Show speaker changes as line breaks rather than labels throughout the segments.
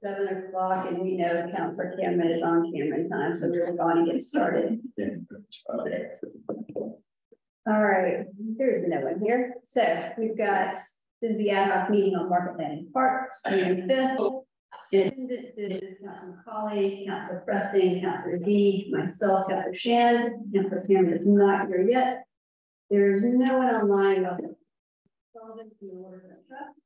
7 o'clock, and we know Councilor Cameron is on Cameron time, so we're going to get started. All right, there's no one here. So we've got, this is the ad hoc meeting on Market Landing Park, June 5th. This is Councilor McCauley, Councilor Preston, Councilor V, myself, Councilor Shand. Councilor Cameron is not here yet. There's no one online. Sullivan from the Waterfront Trust,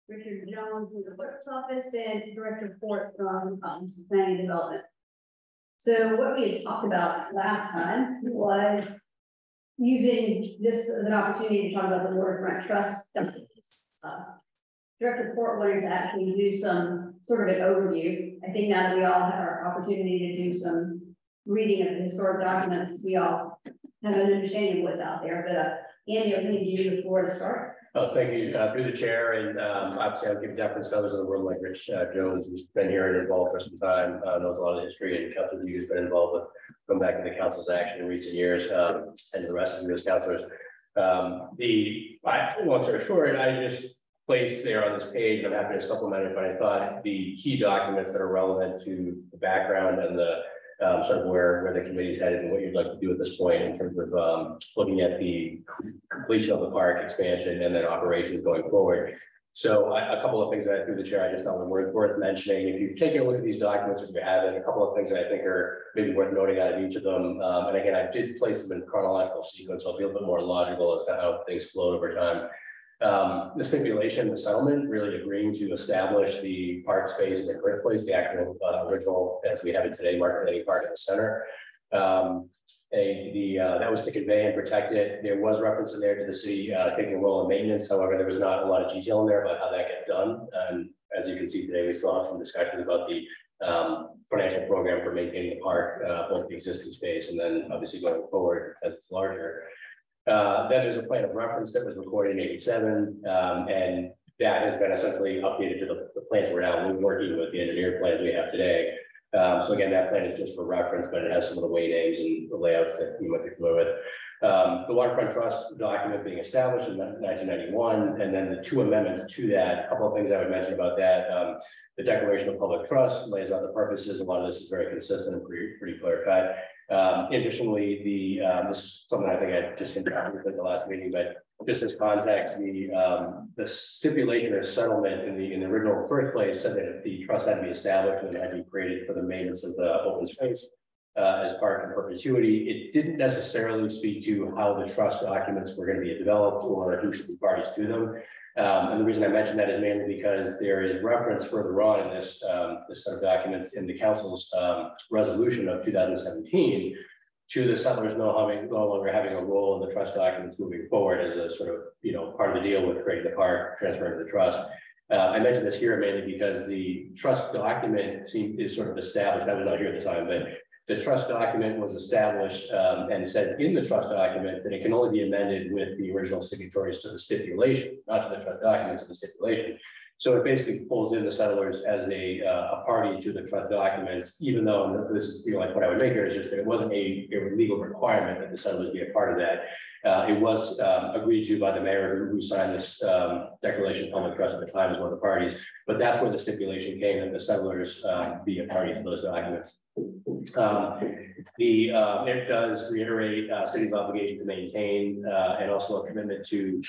Richard Jones from the clerk's office, and Director Fort from Planning and Development. So what we had talked about last time was using this as an opportunity to talk about the Waterfront Trust. Director Fort wanted to actually do some sort of an overview. I think now that we all have our opportunity to do some reading of the historic documents, we all have an understanding of what's out there. But Andy, I was going to give you the floor to start.
Oh, thank you. Through the chair, and obviously I'll give deference to others in the room like Rich Jones, who's been here and involved for some time, knows a lot of the history, and Councilor Hughes been involved with going back to the council's action in recent years, and the rest of the councilors. Long story short, I just placed there on this page, and I'm happy to supplement it, but I thought the key documents that are relevant to the background and the sort of where the committee's headed and what you'd like to do at this point in terms of looking at the completion of the park expansion and then operations going forward. So a couple of things that through the chair I just thought were worth mentioning. If you've taken a look at these documents, if you haven't, a couple of things that I think are maybe worth noting out of each of them. And again, I did place them in chronological sequence, so I'll be a little bit more logical as to how things flowed over time. The stipulation, the settlement, really agreeing to establish the park space in the correct place, the actual original, as we have it today, Market Landing Park in the center. That was to convey and protect it. There was reference in there to the city taking a role in maintenance. However, there was not a lot of detail in there about how that gets done. And as you can see today, we still have some discussions about the financial program for maintaining the park, both the existing space and then obviously going forward as it's larger. Then there's a plan of reference that was recorded in '87, and that has been essentially updated to the plans we're now working with, the engineered plans we have today. So again, that plan is just for reference, but it has some of the way names and the layouts that you might be familiar with. The Waterfront Trust document being established in 1991, and then the 2 amendments to that. A couple of things I would mention about that. The Declaration of Public Trust lays out the purposes. A lot of this is very consistent and pretty clear cut. Interestingly, this is something I think I just interrupted at the last meeting, but just as context, the stipulation or settlement in the original first place said that the trust had to be established and it had to be created for the maintenance of the open space as park in perpetuity. It didn't necessarily speak to how the trust documents were going to be developed or who should be parties to them. And the reason I mentioned that is mainly because there is reference further on in this set of documents in the council's resolution of 2017 to the settlers no longer having a role in the trust documents moving forward as a sort of, part of the deal with creating the park, transferring to the trust. I mentioned this here mainly because the trust document is sort of established. I was not here at the time, but the trust document was established and said in the trust document that it can only be amended with the original signatories to the stipulation, not to the trust documents, to the stipulation. So it basically pulls in the settlers as a party to the trust documents, even though this is like what I would make here is just that it wasn't a legal requirement that the settlers be a part of that. It was agreed to by the mayor who signed this declaration of public trust at the time as one of the parties, but that's where the stipulation came that the settlers be a party to those documents. It does reiterate city's obligation to maintain and also a commitment to,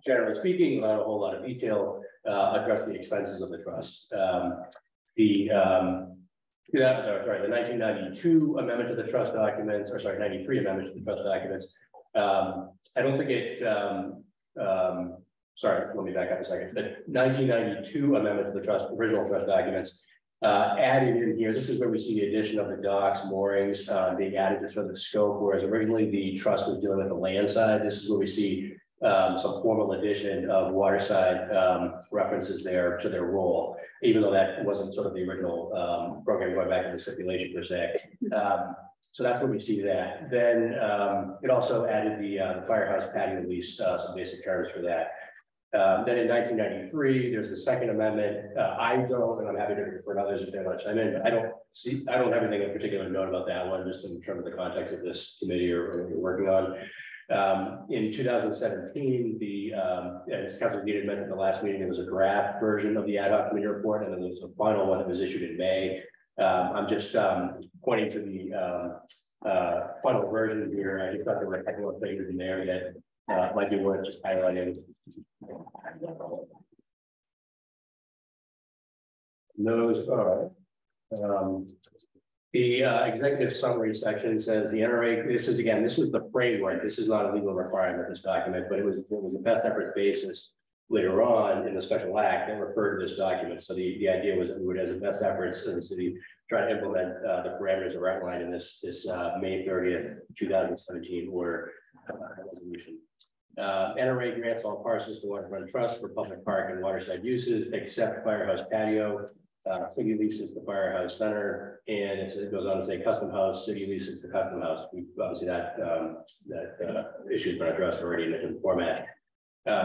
generally speaking, without a whole lot of detail, address the expenses of the trust. The 1992 amendment to the trust documents, or sorry, 93 amendment to the trust documents. I don't think it, sorry, let me back up a second. The 1992 amendment to the original trust documents added in here, this is where we see the addition of the docks, moorings being added to sort of the scope, whereas originally the trust was dealing with the land side. This is where we see some formal addition of waterside references there to their role, even though that wasn't sort of the original program going back to the stipulation per se. So that's where we see that. Then it also added the firehouse patio lease, some basic terms for that. Then in 1993, there's the second amendment. I don't, and I'm happy to refer to others if they want to chime in, but I don't have anything in particular to note about that one, just in terms of the context of this committee or what you're working on. In 2017, as Councilor Dean had mentioned in the last meeting, there was a draft version of the ad hoc committee report, and then there was a final one that was issued in May. I'm just pointing to the final version here. I just thought there were technical things in there that might be worth just highlighting. Those are the executive summary section says the NRA. This was the framework. This is not a legal requirement, this document, but it was a best efforts basis later on in the special act that referred to this document. So the idea was that we would, as a best efforts in the city, try to implement the parameters that were outlined in this May 30th, 2017 order resolution. NRA grants all parcels to Waterfront Trust for public park and waterside uses, except Firehouse Patio. City leases the Firehouse Center, and it goes on to say custom house. City leases the custom house. We obviously that issue has been addressed already in the format.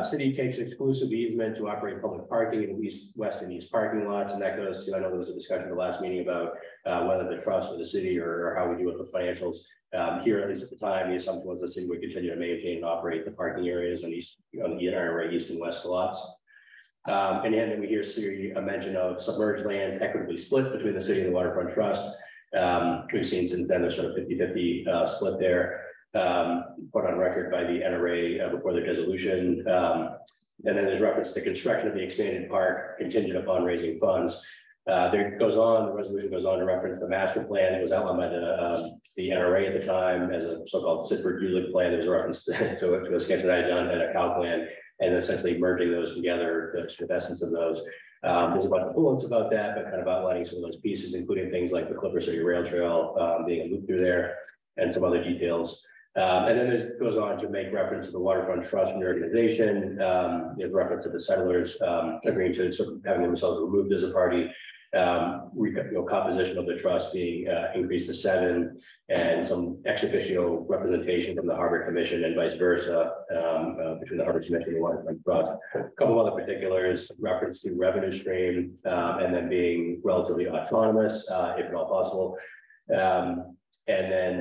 City takes exclusive easement to operate public parking in the east, west, and east parking lots, and that goes to, I know there was a discussion in the last meeting about whether the trust or the city or how we do it with financials. Here, at least at the time, the assumption was the city would continue to maintain and operate the parking areas on the NRA east and west lots. And then we hear a mention of submerged lands equitably split between the city and the Waterfront Trust. We've seen since then there's sort of 50-50 split there, put on record by the NRA before their dissolution. And then there's reference to construction of the expanded park contingent upon raising funds. The resolution goes on to reference the master plan that was outlined by the NRA at the time as a so-called Sitford-Ulick plan. There's a reference to a sketch that I had done and a COW plan, and essentially merging those together, the sort of essence of those. There's a bunch of bullets about that, but kind of outlining some of those pieces, including things like the Clipper City Rail Trail being a loop through there, and some other details. And then this goes on to make reference to the Waterfront Trust and the organization. There's reference to the settlers agreeing to sort of having themselves removed as a party. Composition of the trust being increased to 7, and some ex officio representation from the Harbor Commission and vice versa between the Harbor Commission and the Waterfront Trust. A couple of other particulars, reference to revenue stream, and then being relatively autonomous, if at all possible. And then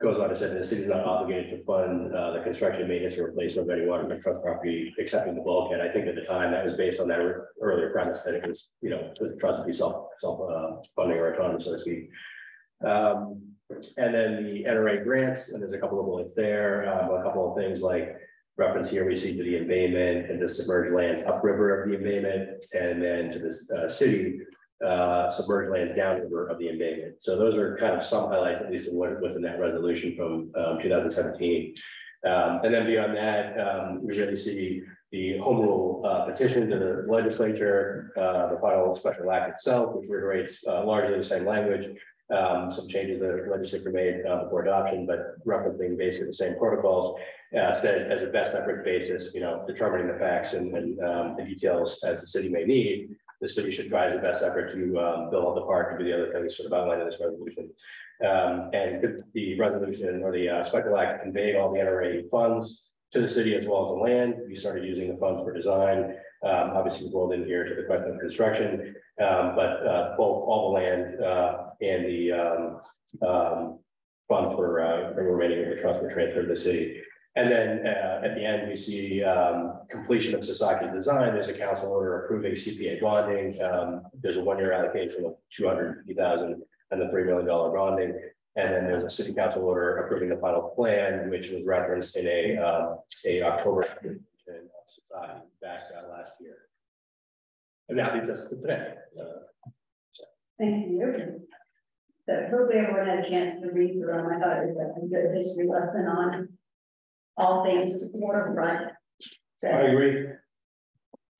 goes on to say that the city is not obligated to fund the construction, maintenance, or replacement of any Waterfront Trust property, excepting the bulkhead. I think at the time that was based on that earlier premise that it was, the trust would be self-funding or autonomous, so to speak. And then the NRA grants, and there's a couple of bullets there. A couple of things like reference here we see to the embayment and the submerged lands upriver of the embayment, and then to this city. Submerged lands downriver of the embayment. So those are kind of some highlights, at least within that resolution from 2017. And then beyond that, we really see the home rule petition to the legislature, the final special act itself, which reiterates largely the same language. Some changes that the legislature made before adoption, but referencing basically the same protocols, said as a best effort basis, determining the facts and the details as the city may need. The city should try as a best effort to build out the park and do the other things sort of outlined in this resolution. And the resolution or the special act conveyed all the NRA funds to the city as well as the land. We started using the funds for design. Obviously, we rolled in here to the question of construction, but both all the land and the funds for remaining of the trust were transferred to the city. And then at the end, we see completion of Sasaki's design. There's a council order approving CPA bonding. There's a 1-year allocation of $250,000 and the $3 million bonding. And then there's a city council order approving the final plan, which was referenced in a October Sasaki back last year. And that leads us to today.
Thank you. So hopefully everyone had a chance to read through them. I thought it was a good history lesson on all things waterfront. So
I agree.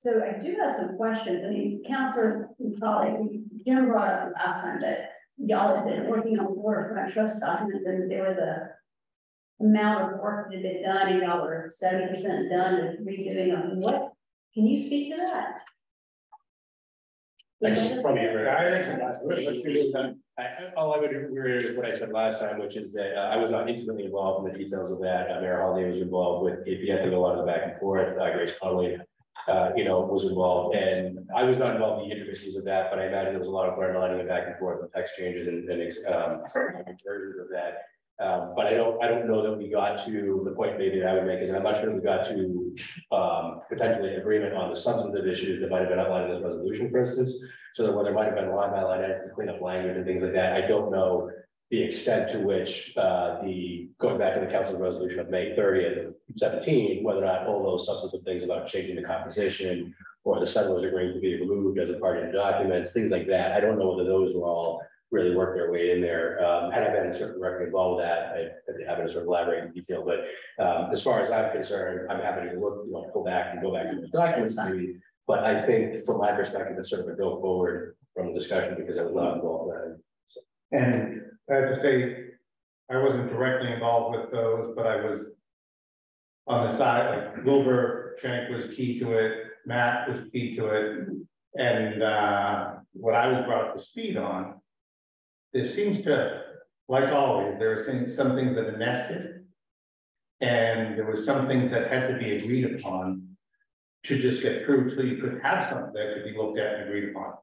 So I do have some questions. I mean, Councilor and colleague, Jim brought up last time that y'all have been working on waterfront trust documents, and there was a amount of work that had been done, and y'all were 70% done and redoing them. What can you speak to that?
All I would reiterate is what I said last time, which is that I was not intimately involved in the details of that. Mayor Holiday was involved with KP. I think a lot of the back and forth. Grace Connolly, was involved, and I was not involved in the intricacies of that. But I imagine there was a lot of learning and back and forth, and text changes and versions of that. But I don't know that we got to the point maybe that I would make is, and I'm not sure we got to potentially agreement on the substantive issues that might have been outlined in this resolution, for instance. So that where there might have been line by line edits to clean up language and things like that. I don't know the extent to which going back to the council resolution of May 30th of 17, whether or not all those substantive things about changing the composition or the settlers agreeing to be removed as a part of the documents, things like that. I don't know whether those were all really worked their way in there. Had I been certainly directly involved with that, I'd have to sort of elaborate in detail. But as far as I'm concerned, I'm happy to look, go back to the documents maybe. But I think from my perspective, it's sort of a go forward from the discussion because I was not involved in that. So.
And I have to say, I wasn't directly involved with those, but I was on the side, like Wilbur Schenck was key to it, Matt was key to it. And what I was brought up to speed on, there seems to, like always, there are some things that are nested. And there were some things that had to be agreed upon to just get through till you could have something that could be looked at and agreed upon.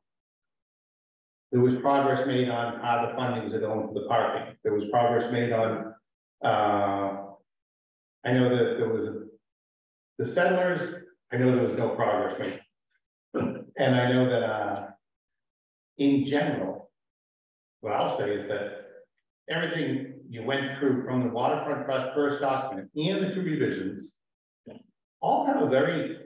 There was progress made on how the fundings are going for the parking. There was progress made on, I know that there was the settlers, I know there was no progress made. And I know that in general, what I'll say is that everything you went through from the waterfront trust first document and the two revisions all have a very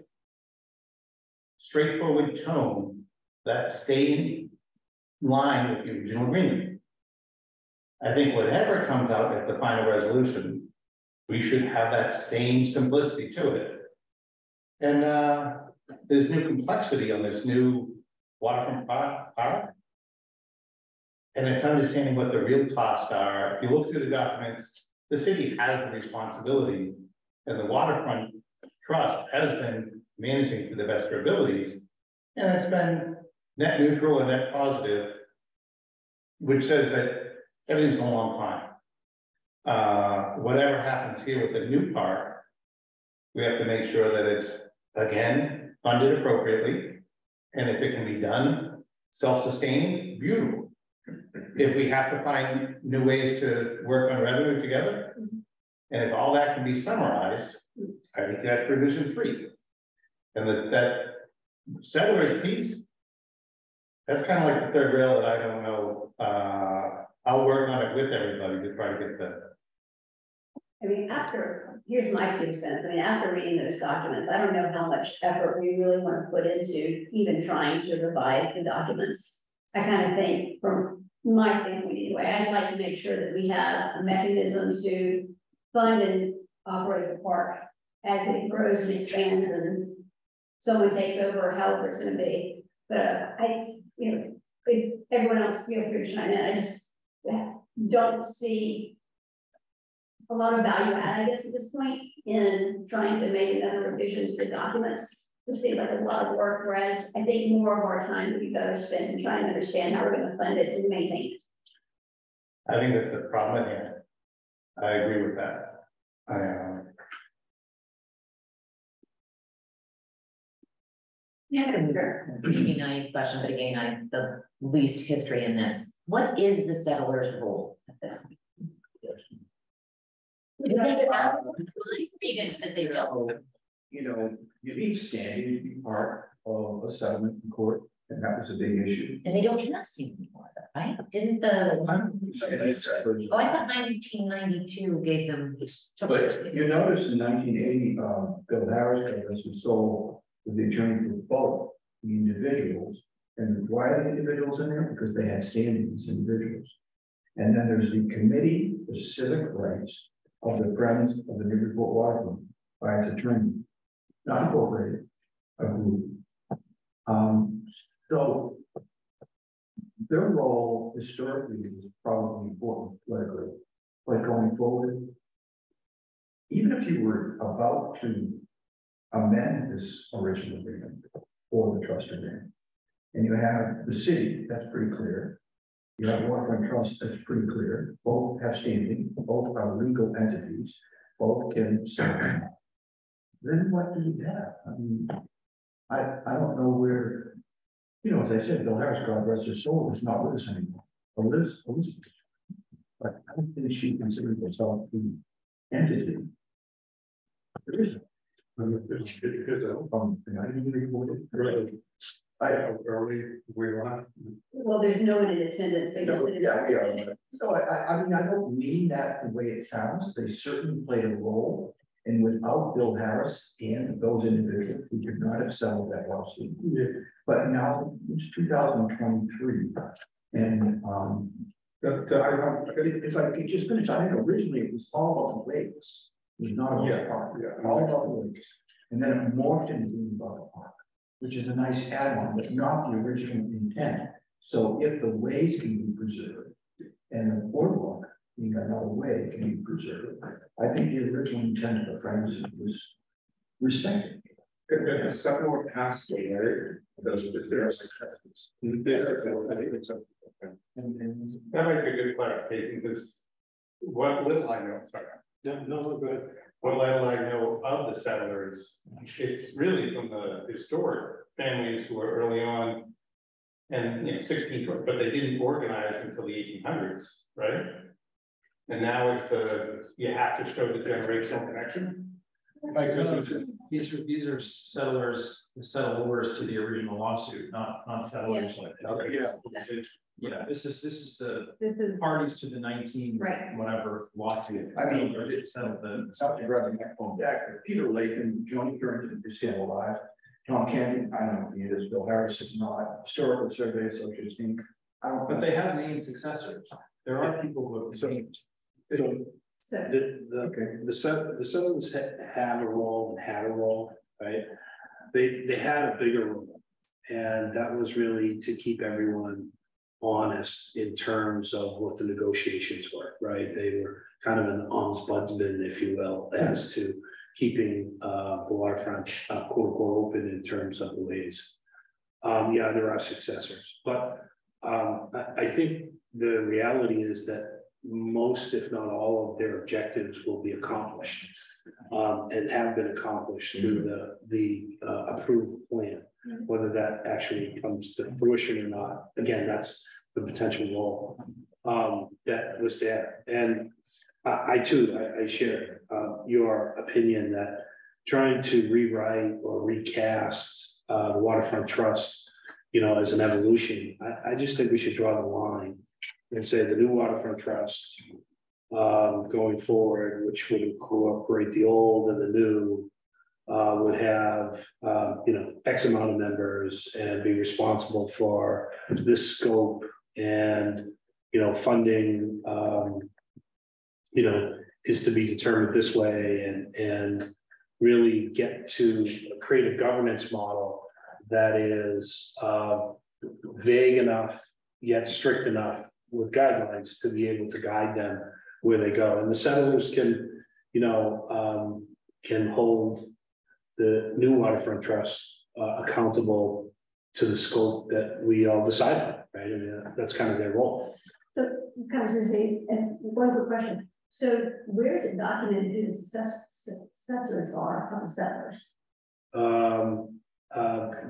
straightforward tone that stay in line with the original agreement. I think whatever comes out at the final resolution, we should have that same simplicity to it. And there's new complexity on this new waterfront park. And it's understanding what the real costs are. If you look through the documents, the city has the responsibility, and the waterfront trust has been managing to the best of their abilities, and it's been net neutral and net positive, which says that everything's going along fine. Whatever happens here with the new park, we have to make sure that it's, again, funded appropriately, and if it can be done self-sustaining, beautiful. If we have to find new ways to work on revenue together, and if all that can be summarized, I think that's revision 3. And that settlers piece, that's kind of like the third rail that I don't know. I'll work on it with everybody to try to get that.
I mean, here's my 2 cents. I mean, after reading those documents, I don't know how much effort we really want to put into even trying to revise the documents. I kind of think from my standpoint anyway, I'd like to make sure that we have a mechanism to fund and operate the park as it grows and expands and someone takes over, however it's going to be. But everyone else feel free to chime in. I just don't see a lot of value add, I guess, at this point in trying to make another revision to the documents. It seems like a lot of work, whereas I think more of our time would be better spent in trying to understand how we're going to fund it and maintain it.
I think that's the problem here. I agree with that.
Yes, maybe naive question, but again, I have the least history in this. What is the settler's role at this point? That they don't.
You need standing to be part of a settlement in court, and that was a big issue.
And they don't cast anymore, right? Didn't the I thought 1992 gave them.
But you notice in 1980, Bill Harris was sold to the attorney for both the individuals. And why are the individuals in there? Because they had standing as individuals. And then there's the Committee for Civic Rights of the Friends of the Newburyport Waterfront by its attorney, not incorporated, a group. So their role historically is probably important politically, but going forward, even if you were about to amend this original agreement or the trust agreement, and you have the city, that's pretty clear. You have Waterfront Trust, that's pretty clear. Both have standing, both are legal entities, both can settle. Then what do you have? I mean, I don't know where, as I said, Bill Harris, God rest his soul, is not with us anymore. Elizabeth. but I don't think she considers herself the entity. There isn't. Because I didn't report it. Really? I don't early we want.
Well, there's no one in attendance.
No, yeah. So I mean, I don't mean that the way it sounds. They certainly played a role. And without Bill Harris and those individuals, we could not have settled that lawsuit. But now it's 2023. And if I could just finish, I think originally it was all about the lakes. It was not about the park. All about the lakes. And then it morphed into being about the park, which is a nice add-on, but not the original intent. So if the ways can be preserved and the boardwalk being another way can be preserved, I think the original intent of the friends was respected.
If the second one passed the area, if there are successes. I think it's something. That might be a good clarification because what little I know, sorry. No, good. What little I know of the settlers, it's really from the historic families who were early on and 16, but they didn't organize until the 1800s, right? And now it's you have to show the generational connection.
These are settlers, the settlers to the original lawsuit, not settlers.
Yeah.
Yeah, this is
This is
parties to the 19
right.
Whatever lawsuit.
I mean,
settled the
something rather than phone back. Peter Latham, Johnny Curran is still alive. Tom Cannon, I don't know if he is. Bill Harris is not. Historical Survey Associates Inc. I don't.
But they have named successors. There are people who have named.
So
The settlers have a role and had a role, right? They had a bigger role, and that was really to keep everyone honest in terms of what the negotiations were, right? They were kind of an ombudsman, if you will, as to keeping the waterfront quote unquote open in terms of the ways. Yeah, there are successors, but I think the reality is that most, if not all, of their objectives will be accomplished and have been accomplished through the approved plan. Whether that actually comes to fruition or not, again, that's the potential role that was there. And I too share your opinion that trying to rewrite or recast the Waterfront Trust, as an evolution, I just think we should draw the line and say the new Waterfront Trust going forward, which would incorporate the old and the new, would have X amount of members and be responsible for this scope and funding is to be determined this way and really get to create a governance model that is vague enough yet strict enough with guidelines to be able to guide them where they go. And the settlers can hold the new Waterfront Trust accountable to the scope that we all decide on, right? I mean, that's kind of their role.
So, Councilor Z, and one quick question. So, where is it documented who the successors are of the settlers?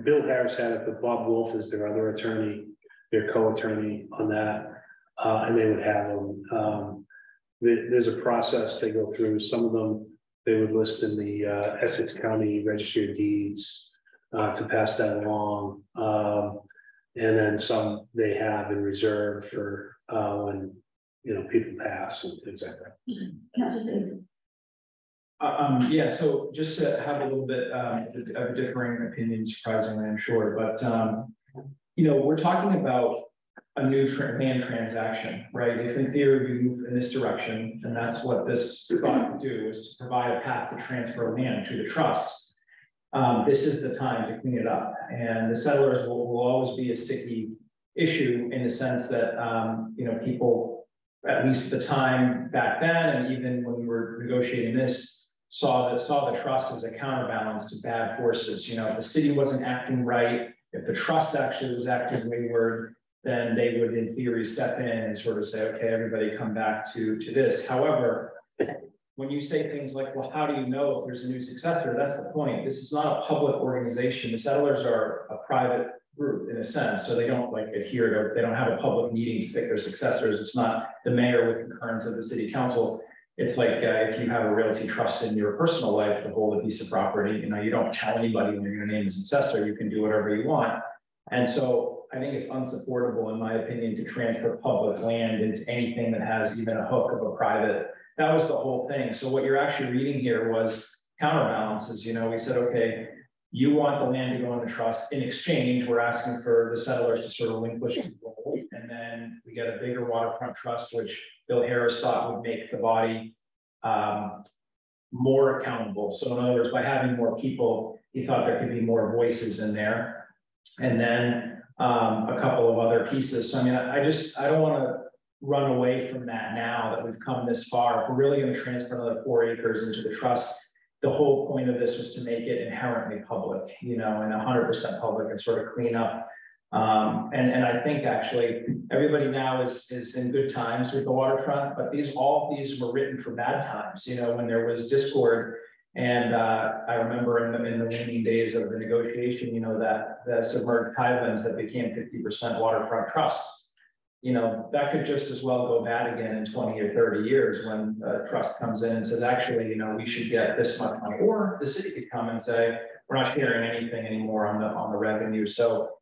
Bill Harris had it, but Bob Wolf is their other attorney, their co-attorney on that, and they would have them. There's a process they go through. Some of them they would list in the Essex County Registry of Deeds to pass that along, and then some they have in reserve for when people pass and things like that.
Councilor Z.
Yeah, so just to have a little bit of differing opinion, surprisingly, I'm sure, but we're talking about a new land transaction, right? If in theory we move in this direction, and that's what this thought would do, is to provide a path to transfer land to the trust. This is the time to clean it up, and the settlers will always be a sticky issue in the sense that people, at least at the time back then, and even when we were negotiating this, saw the trust as a counterbalance to bad forces. If the city wasn't acting right, if the trust actually was acting wayward, then they would in theory step in and sort of say, okay, everybody come back to this. However, when you say things like, well, how do you know if there's a new successor? That's the point. This is not a public organization. The settlers are a private group in a sense, so they don't like adhere to, they don't have a public meeting to pick their successors. It's not the mayor with concurrence of the city council. It's like if you have a realty trust in your personal life to hold a piece of property, you know, you don't tell anybody when you're going to name a successor, you can do whatever you want. And so I think it's unsupportable, in my opinion, to transfer public land into anything that has even a hook of a private. That was the whole thing. So what you're actually reading here was counterbalances. You know, we said, okay, you want the land to go in the trust. In exchange, we're asking for the settlers to sort of relinquish the role. And then we get a bigger waterfront trust, which Bill Harris thought would make the body more accountable. So in other words, by having more people, he thought there could be more voices in there. And then a couple of other pieces. So I mean, I don't want to run away from that now that we've come this far. If we're really going to transfer another 4 acres into the trust, the whole point of this was to make it inherently public, you know, and 100% public and sort of clean up. And I think actually everybody now is in good times with the waterfront, but all of these were written for bad times, you know, when there was discord. And I remember in the waning days of the negotiation, you know, that the submerged highlands that became 50% waterfront trust, you know, that could just as well go bad again in 20 or 30 years when a trust comes in and says, actually, you know, we should get this much money. Or the city could come and say, we're not sharing anything anymore on the revenue. So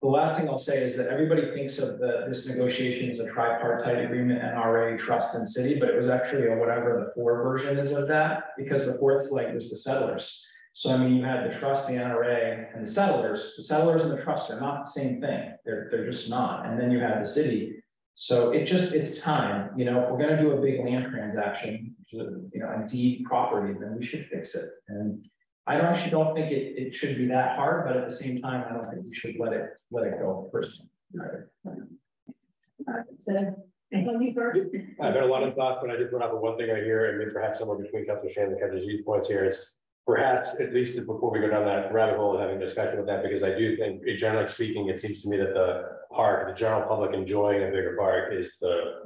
the last thing I'll say is that everybody thinks of this negotiation as a tripartite agreement, NRA, trust, and city, but it was actually a whatever the 4 version is of that, because the 4th leg was the settlers. So I mean, you had the trust, the NRA, and the settlers. The settlers and the trust are not the same thing. They're just not. And then you have the city. So it's time. You know, if we're going to do a big land transaction, you know, and deed property, then we should fix it. And I actually don't think it should be that hard, but at the same time, I don't think we should let it go personally.
So, you first.
I've got a lot of thoughts, but I did put up one thing right here, and maybe perhaps somewhere between Councilor Shannon and Councilor Z's points here is perhaps, at least before we go down that rabbit hole and having a discussion with that, because I do think, generally speaking, it seems to me that the park, the general public enjoying a bigger park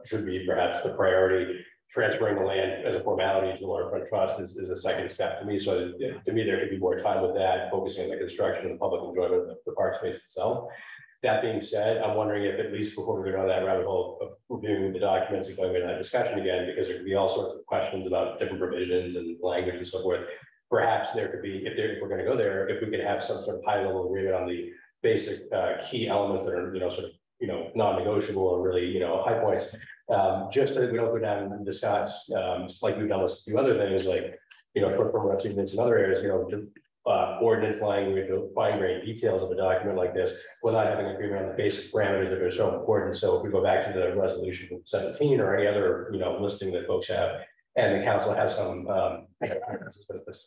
should be perhaps the priority. Transferring the land as a formality to the waterfront trust is a second step to me. So to me, there could be more time with that, focusing on the construction and public enjoyment of the park space itself. That being said, I'm wondering if, at least before we go down that rabbit hole of reviewing the documents and going into that discussion again, because there could be all sorts of questions about different provisions and language and so forth. Perhaps there could be, if we're going to go there, if we could have some sort of high level agreement on the basic key elements that are, you know, sort of, you know, non-negotiable or really, you know, high points. Just so that we don't go down and discuss, like we've done with a few other things, like, you know, short-term achievements in other areas, you know, ordinance language, fine-grained details of a document like this, without having agreement on the basic parameters that are so important. So if we go back to the resolution 17 or any other, you know, listing that folks have, and the council has some,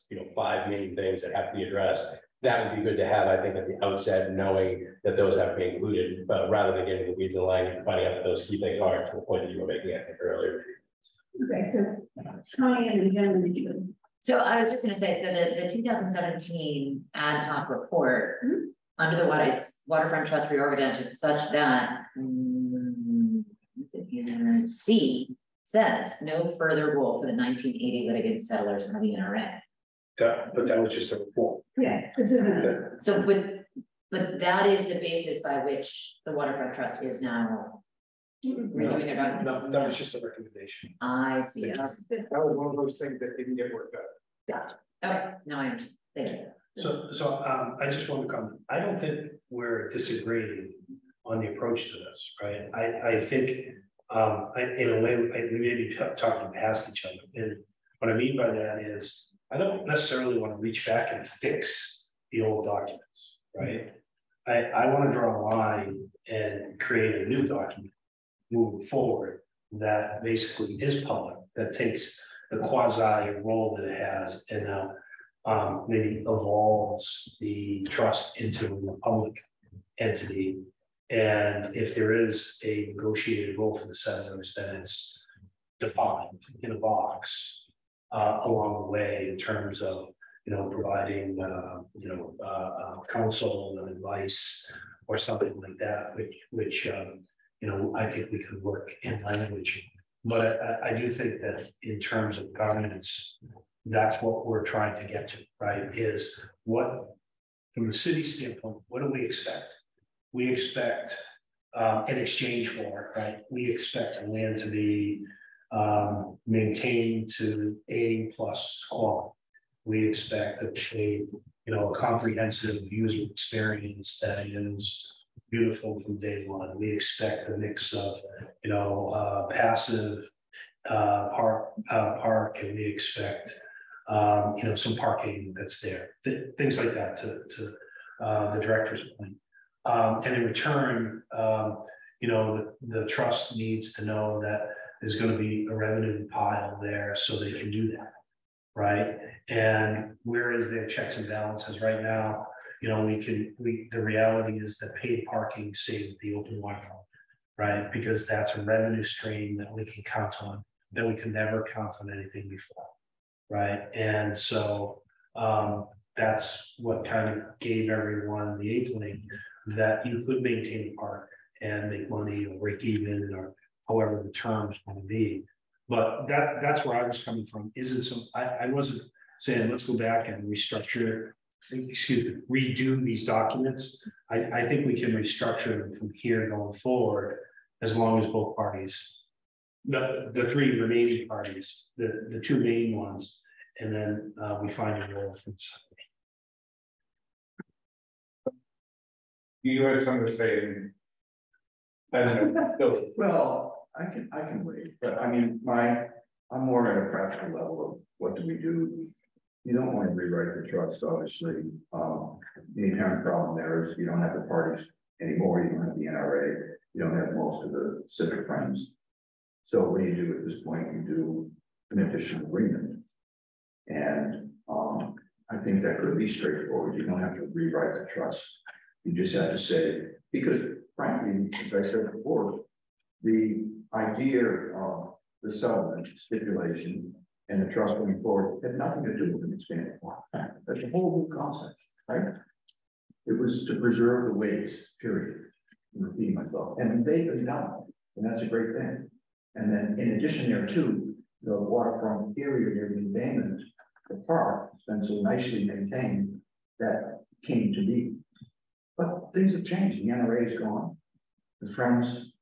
you know, 5 main things that have to be addressed, that would be good to have, I think, at the outset, knowing that those have to be included, rather than getting the weeds in the language and finding out that those key things are, to the point that you were making, I think, earlier.
Okay, so Connie and the gentleman.
So I was just going to say, so the 2017 ad hoc report under the Waterfront Trust reorganization is such that C says no further role for the 1980 litigant settlers under the NRA.
But that was just a report.
Yeah, this is
So but that is the basis by which the Waterfront Trust is now redoing their documents.
No, that was just a recommendation.
I see.
That was one of those things that didn't get worked out.
Gotcha. Okay, now I understand. Thank you.
So I just want to comment. I don't think we're disagreeing on the approach to this, right? I think in a way we may be talking past each other. And what I mean by that is I don't necessarily want to reach back and fix the old documents, right? I want to draw a line and create a new document moving forward that basically is public, that takes the quasi role that it has and now maybe evolves the trust into a public entity. And if there is a negotiated role for the settlers, then it's defined in a box along the way in terms of, you know, providing, counsel and advice or something like that, which you know, I think we could work in language. But I do think that in terms of governance, that's what we're trying to get to, right? Is what from the city standpoint, what do we expect? We expect in exchange for, right? We expect the land to be maintained to A+ quality. We expect a comprehensive user experience that is beautiful from day one. We expect a mix of passive park, and we expect some parking that's there, things like that to the director's point. And in return, the trust needs to know that there's going to be a revenue pile there so they can do that, right? And where is their checks and balances right now? The reality is that paid parking saved the open Wi-Fi, right? Because that's a revenue stream that we can count on, that we could never count on anything before, right? And so that's what kind of gave everyone the inkling that you could maintain a park and make money or break even or however the terms want to be. But that's where I was coming from. I wasn't saying let's go back and restructure, redo these documents. I think we can restructure them from here going forward, as long as both parties, the three remaining parties, the two main ones, and then we find a role for the settlers.
You had something to say. I don't know.
Well, I can wait, but I mean, I'm more at a practical level of what do we do? You don't want to rewrite the trust, obviously. The inherent problem there is you don't have the parties anymore. You don't have the NRA. You don't have most of the civic friends. So what do you do at this point? You do an additional agreement. And I think that could be straightforward. You don't have to rewrite the trust. You just have to say, because frankly, as I said before, the idea of the settlement stipulation and the trust going forward had nothing to do with an expanded park. That's a whole new concept, right? It was to preserve the ways, period. Repeat myself, and they've been done, and that's a great thing. And then in addition there too, the waterfront area near the embankment, the park has been so nicely maintained that came to be. But things have changed. The NRA is gone. The friends,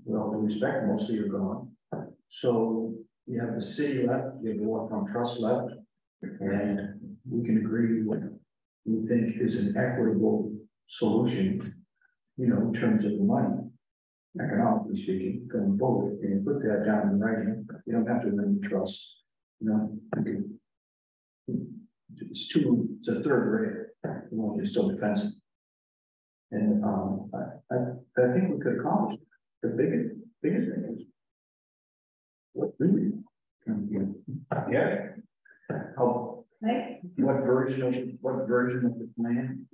with all due respect, mostly are gone. So you have the city left, you have the waterfront trust left, and we can agree what we think is an equitable solution, in terms of the money, economically speaking, going forward. And put that down in writing. You don't have to amend the trust. It's a third grade. You won't get so defensive. And I think we could accomplish it. The biggest thing is what do we
Yeah.
What version of the plan?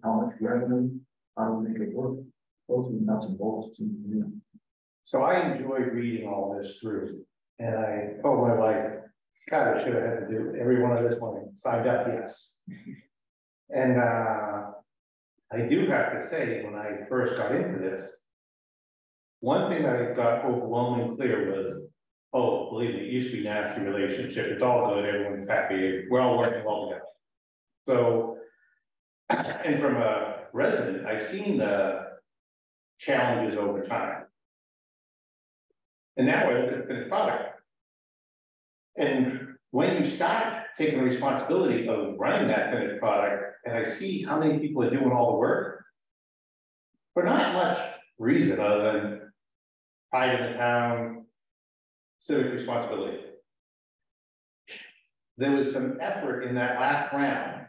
How much revenue? How do we make it work? Those are the nuts and bolts.
So I enjoyed reading all this through, and I told my wife, God, I should have had to do every one of this one. Signed up, yes. And I do have to say, when I first got into this, one thing that I got overwhelmingly clear was, oh, believe me, it used to be a nasty relationship. It's all good. Everyone's happy. We're all working well together. So, and from a resident, I've seen the challenges over time. And now I look at the finished product. And when you start taking responsibility of running that finished product, and I see how many people are doing all the work, for not much reason other than pride in the town, civic responsibility. There was some effort in that last round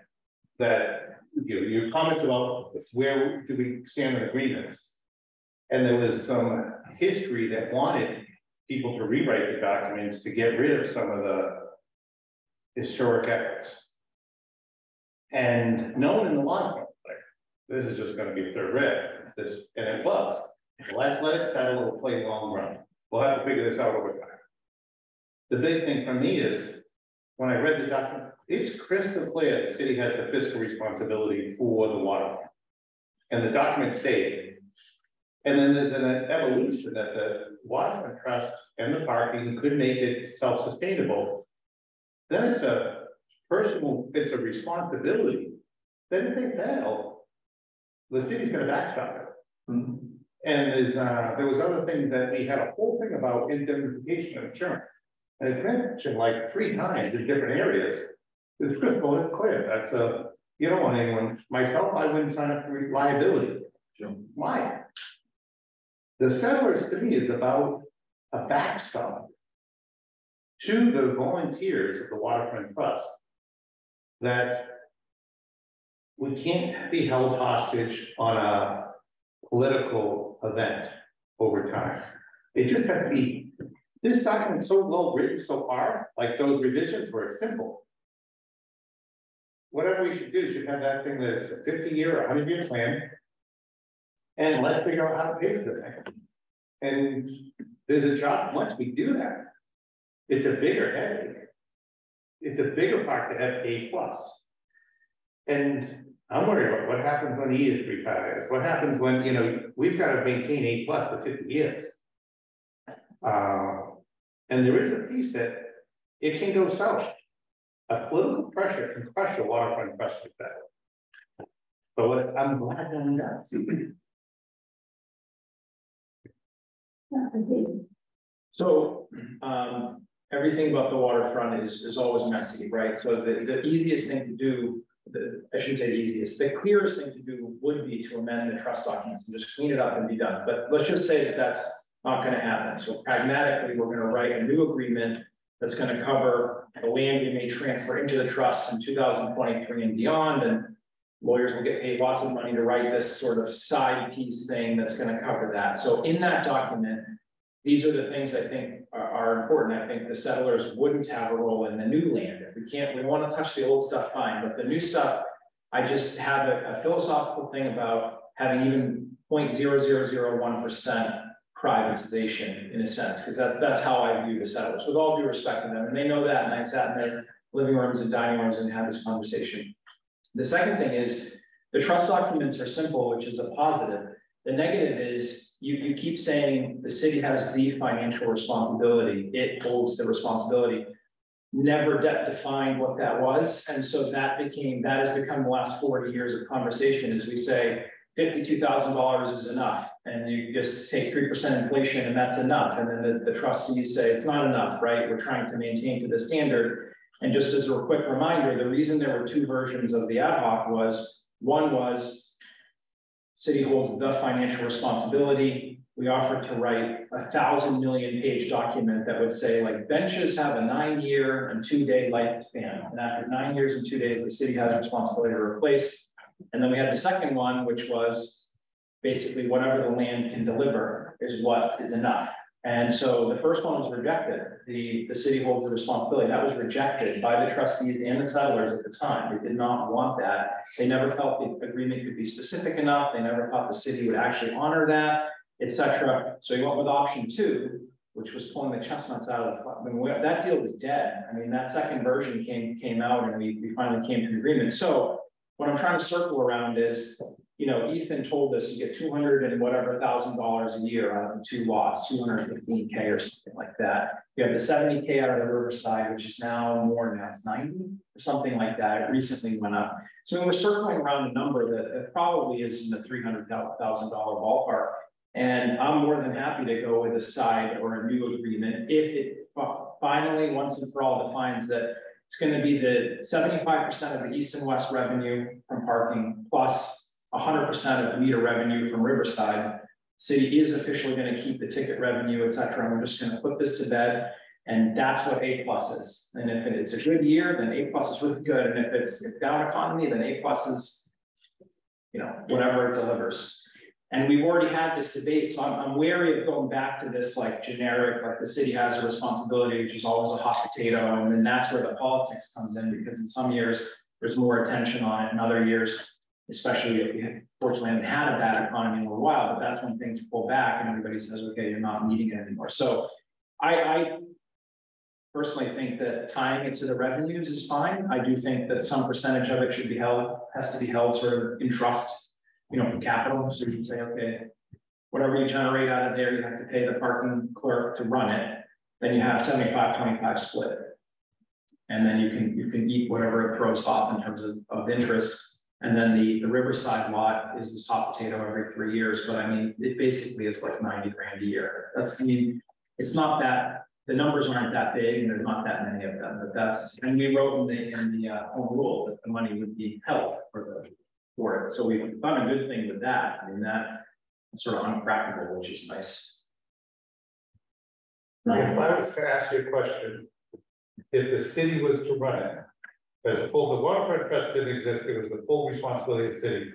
that your comments about where do we stand on agreements, and there was some history that wanted people to rewrite the documents to get rid of some of the historic efforts. And no one in the law, like, this is just going to be a third red. And it was. Let's let it settle. We'll play long run. We'll have to figure this out over time. The big thing for me is when I read the document, it's crystal clear the city has the fiscal responsibility for the water. And the document stated. And then there's an evolution that the waterfront trust and the parking could make it self-sustainable. Then it's a
personal, it's a responsibility, then if they fail, the city's gonna backstop it.
Mm-hmm.
And there was other things that we had a whole thing about indemnification of insurance. And it's mentioned like 3 times in different areas. It's crystal clear, that's you don't want anyone, myself, I wouldn't sign up for liability.
Sure.
Why? The settlers to me is about a backstop to the volunteers of the Waterfront Trust that we can't be held hostage on a political event over time. It just has to be, this document's so well written so far, like those revisions were simple. Whatever we should do, should have that thing that's a 50-year or 100-year plan. And let's figure out how to pay for the thing. And there's a job, once we do that, it's a bigger headache. It's a bigger part to have A+. And I'm worried about what happens when he is retires. What happens when, you know, we've got to maintain A+ for 50 years. And there is a piece that it can go south. A political pressure can crush a waterfront trust like that. So I'm glad no one does.
So, everything about the waterfront is always messy, right? So the easiest thing to do, I shouldn't say the easiest, the clearest thing to do would be to amend the trust documents and just clean it up and be done. But let's just say that that's not going to happen. So pragmatically, we're going to write a new agreement that's going to cover the land we may transfer into the trust in 2023 and beyond. And lawyers will get paid lots of money to write this sort of side piece thing that's going to cover that. So in that document, these are the things I think are important. I think the settlers wouldn't have a role in the new land. If we want to touch the old stuff, fine. But the new stuff, I just have a philosophical thing about having even 0.0001% privatization in a sense, because that's how I view the settlers, with all due respect to them. And they know that, and I sat in their living rooms and dining rooms and had this conversation. The second thing is the trust documents are simple, which is a positive. The negative is you keep saying the city has the financial responsibility. It holds the responsibility. Never defined what that was. And so that has become the last 40 years of conversation as we say $52,000 is enough. And you just take 3% inflation and that's enough. And then the trustees say it's not enough, right? We're trying to maintain to the standard. And just as a quick reminder, the reason there were 2 versions of the ad hoc was, one was city holds the financial responsibility. We offered to write a 1,000 million page document that would say like benches have a 9-year and 2-day lifespan. And after 9 years and 2 days, the city has a responsibility to replace. And then we had the second one, which was basically whatever the land can deliver is what is enough. And so the first one was rejected. The city holds the responsibility. That was rejected by the trustees and the settlers at the time. They did not want that. They never felt the agreement could be specific enough. They never thought the city would actually honor that, etc. So he went with option 2, which was pulling the chestnuts out of the. I mean, that deal was dead. I mean, that second version came out, and we finally came to an agreement. So what I'm trying to circle around is, you know, Ethan told us you get $200 and whatever $1,000 a year out of the 2 lots, 215K or something like that. You have the 70K out of the Riverside, which is now more, now it's 90 or something like that. It recently went up. So we're circling around a number that probably is in the $300,000 ballpark. And I'm more than happy to go with a side or a new agreement if it finally, once and for all, defines that it's going to be the 75% of the east and west revenue from parking plus 100% of meter revenue from Riverside. City is officially going to keep the ticket revenue, et cetera. And we're just going to put this to bed. And that's what A+ is. And if it's a good year, then A+ is really good. And if it's down economy, then A+ is, you know, whatever it delivers. And we've already had this debate. So I'm wary of going back to this like generic, like the city has a responsibility, which is always a hot potato. And then that's where the politics comes in, because in some years there's more attention on it, in other years, especially if we fortunately haven't had a bad economy in a while, but that's when things pull back and everybody says, okay, you're not needing it anymore. So I personally think that tying it to the revenues is fine. I do think that some percentage of it should be held, has to be held sort of in trust, you know, for capital. So you can say, okay, whatever you generate out of there, you have to pay the parking clerk to run it. Then you have 75-25 split. And then you can eat whatever it throws off in terms of interest. And then the Riverside lot is this hot potato every 3 years, but I mean, it basically is like 90 grand a year. That's, I mean, it's not that, the numbers aren't that big and there's not that many of them, but that's, and we wrote in the home rule that the money would be held for it. So we've done a good thing with that. I mean, that's sort of unpractical, which is nice.
If I was to ask you a question, if the city was to run it, as a full, the waterfront trust didn't exist, it was the full responsibility of the city. Do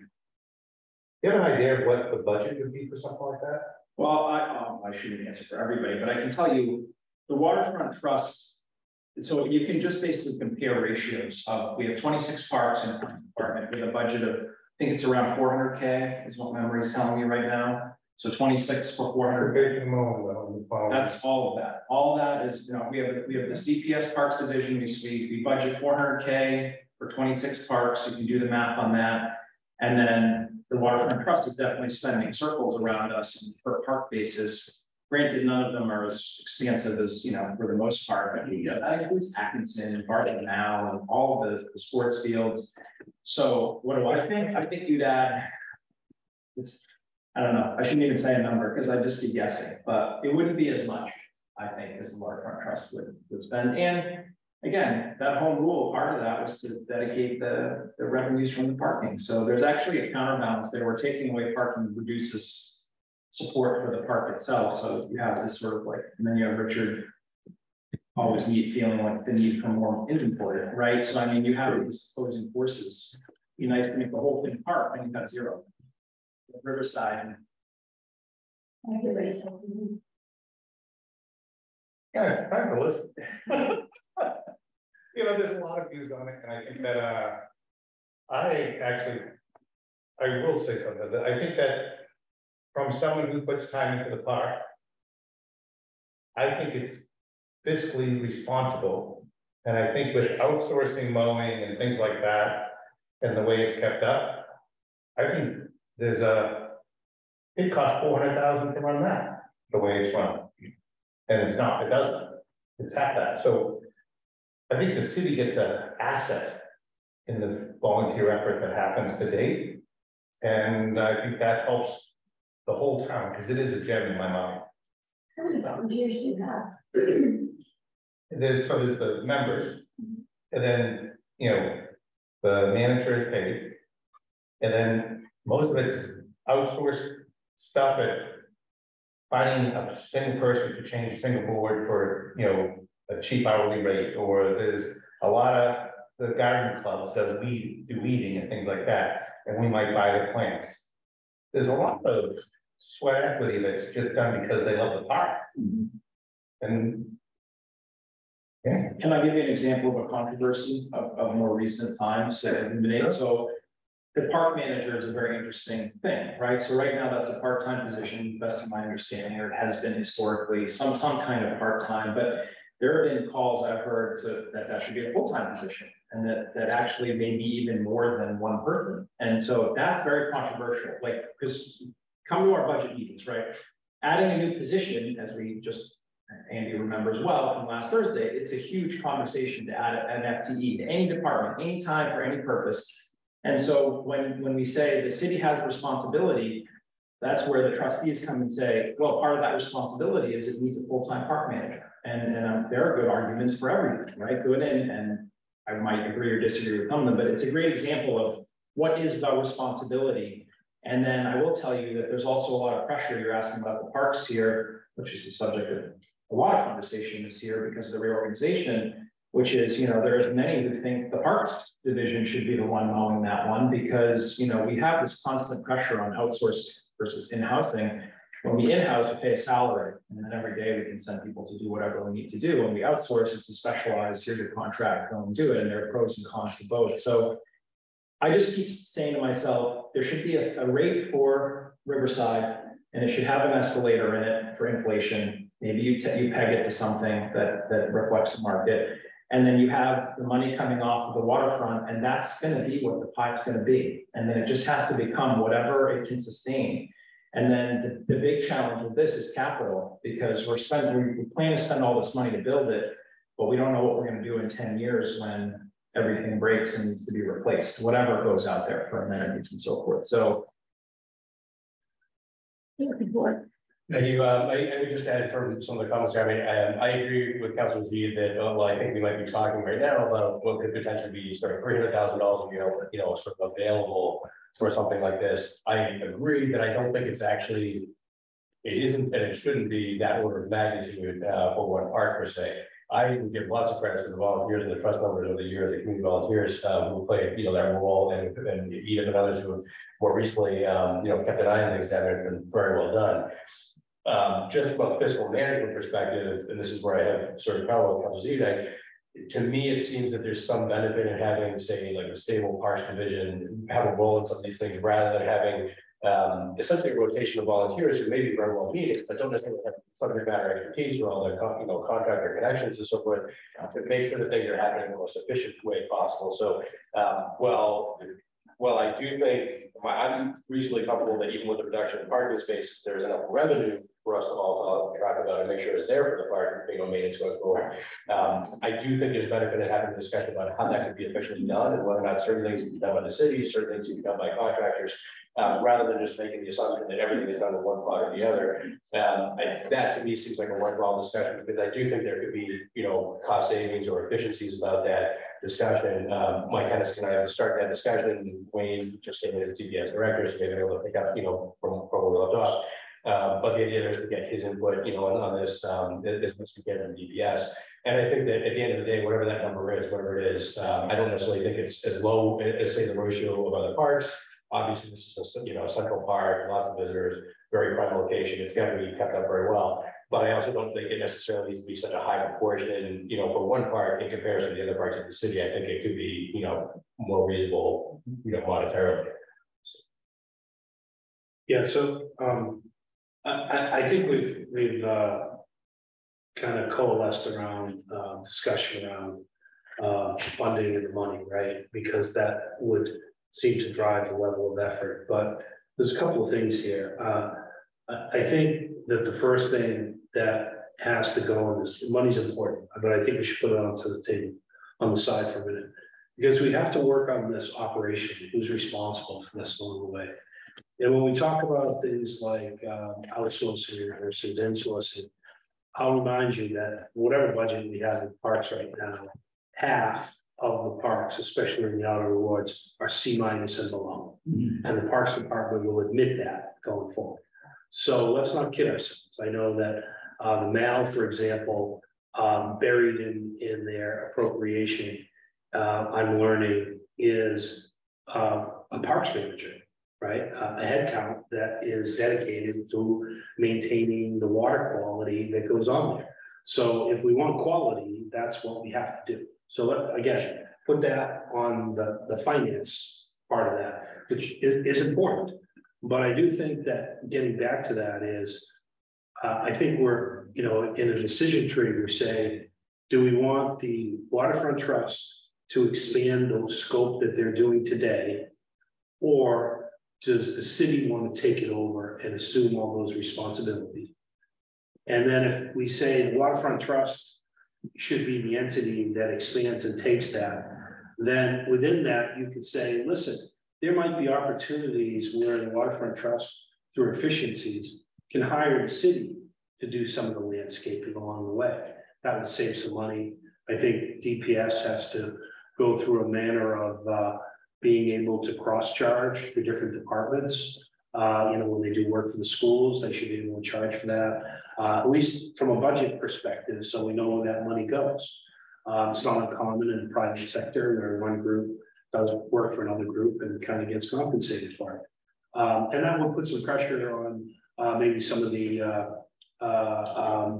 you have an idea of what the budget would be for something like that?
Well, I shouldn't answer for everybody, but I can tell you the waterfront trust. So you can just basically compare ratios of, we have 26 parks in the department with a budget of, I think it's around 400K is what memory is telling me right now. So 26 for 400. That's all of that. All of that is, you know, we have this DPS Parks Division. We budget 400K for 26 parks. You can do the math on that. And then the Waterfront Trust is definitely spending circles around us on a per park basis. Granted, none of them are as expansive as, you know, for the most part, but you know, that includes Atkinson and Barton now and all of the sports fields. So what do I think? I think you'd add, I don't know, I shouldn't even say a number because I'd just be guessing, but it wouldn't be as much, I think, as the Waterfront Trust would spend. And again, that home rule, part of that was to dedicate the revenues from the parking. So there's actually a counterbalance there. We're taking away parking reduces support for the park itself. So you have this sort of like, and then you have Richard always feeling like the need for more inventory, right? So I mean, you have these opposing forces. It'd be nice to make the whole thing park, and you've got zero. Riverside.
I hear what you said.
Yeah, it's time to listen. You know, there's a lot of views on it, and I think that I will say something. That I think that from someone who puts time into the park, I think it's fiscally responsible. And I think with outsourcing mowing and things like that, and the way it's kept up, I think it costs $400,000 to run that the way it's run. And it doesn't. It's half that. So I think the city gets an asset in the volunteer effort that happens to date. And I think that helps the whole town because it is a gem in my mind.
How many volunteers do you have?
There's the members, and then, you know, the manager is paid, and then most of it's outsourced stuff at finding a single person to change a single board for, you know, a cheap hourly rate, or there's a lot of the garden clubs do weeding and things like that, and we might buy the plants. There's a lot of sweat equity that's just done because they love the park. And yeah.
Can I give you an example of a controversy of more recent times that has been made? So the park manager is a very interesting thing, right? So right now that's a part-time position, best of my understanding, or it has been historically some kind of part-time, but there have been calls I've heard that should be a full-time position, and that actually maybe even more than one person. And so that's very controversial, like, because come to our budget meetings, right? Adding a new position, as we just, Andy remembers well from last Thursday, it's a huge conversation to add an FTE to any department, anytime, for any purpose. And so when we say the city has responsibility, that's where the trustees come and say, well, part of that responsibility is it needs a full-time park manager. And there are good arguments for everything, right? Good, and I might agree or disagree with some of them, but it's a great example of what is the responsibility. And then I will tell you that there's also a lot of pressure. You're asking about the parks here, which is the subject of a lot of conversation this year because of the reorganization, which is, you know, there's many who think the parks division should be the one mowing that one because, you know, we have this constant pressure on outsourced versus in-housing. When we in-house, we pay a salary, and then every day we can send people to do whatever we need to do. When we outsource, it's a specialized, here's your contract, go and do it, and there are pros and cons to both. So I just keep saying to myself, there should be a rate for Riverside, and it should have an escalator in it for inflation. Maybe you peg it to something that reflects the market. And then you have the money coming off of the waterfront, and that's going to be what the pie's going to be. And then it just has to become whatever it can sustain. And then the big challenge with this is capital, because we plan to spend all this money to build it. but we don't know what we're gonna do in 10 years when everything breaks and needs to be replaced, whatever goes out there for amenities and so forth, so.
Thank you. I would just add from some of the comments here. I mean, I agree with Councilor Z that, well, I think we might be talking right now about what could potentially be sort of $300,000 a year, sort of available for something like this. I agree that I don't think it's actually, it isn't, and it shouldn't be that order of magnitude for one park per se. I give lots of credit to the volunteers and the trust members over the years, the community volunteers who played, that role, and Edith and others who have more recently, kept an eye on things down there. It's been very well done. Just from a fiscal management perspective, and this is where I have sort of parallel with Council Z, to me, it seems that there's some benefit in having, say, like a stable parks division have a role in some of these things, rather than having essentially a rotation of volunteers who may be very well needed, but don't necessarily have subject matter expertise or all their contractor connections and so forth, to make sure that things are happening in the most efficient way possible. So, well, I do think I'm reasonably comfortable that even with the reduction in parking spaces, there's enough revenue for us to all talk about and make sure it's there for the park, maintenance going forward. I do think there's benefit in having a discussion about how that could be efficiently done and whether or not certain things can be done by the city, certain things can be done by contractors, rather than just making the assumption that everything is done in one part or the other. That to me seems like a worthwhile discussion, because I do think there could be, cost savings or efficiencies about that discussion. Mike Hennis and I have started that discussion. Wayne just came in as DPS director, so maybe able to pick up, from where we left off. But the idea is to get his input, on this, this weekend in DPS. And I think that at the end of the day, whatever that number is, whatever it is, I don't necessarily think it's as low as say the ratio of other parks. Obviously, this is a central park, lots of visitors, very prime location. It's got to be kept up very well. But I also don't think it necessarily needs to be such a high proportion, for one park in comparison to the other parts of the city. I think it could be, more reasonable, monetarily.
Yeah, so I think we've kind of coalesced around discussion around funding and the money, right? Because that would seem to drive the level of effort. But there's a couple of things here. I think that the first thing that has to go in is money's important, but I think we should put it onto the table on the side for a minute, because we have to work on this operation. Who's responsible for this along the way? And when we talk about things like outsourcing versus insourcing, I'll remind you that whatever budget we have in parks right now, half of the parks, especially in the outer rewards, are C- and below. Mm-hmm. And the Parks Department will admit that going forward. So let's not kid ourselves. I know that the MAL, for example, buried in their appropriation, I'm learning is a parks manager, right? A headcount that is dedicated to maintaining the water quality that goes on there. So if we want quality, that's what we have to do. So again, put that on the finance part of that, which is important. But I do think that getting back to that is, I think we're, in a decision tree, we say, do we want the Waterfront Trust to expand the scope that they're doing today? Or does the city want to take it over and assume all those responsibilities? And then if we say the Waterfront Trust should be the entity that expands and takes that, then within that, you could say, listen, there might be opportunities where the Waterfront Trust, through efficiencies, can hire the city to do some of the landscaping along the way. That would save some money. I think DPS has to go through a manner of being able to cross-charge the different departments. When they do work for the schools, they should be able to charge for that, at least from a budget perspective, so we know where that money goes. It's not uncommon in the private sector where one group does work for another group and kind of gets compensated for it. And that will put some pressure on maybe some of the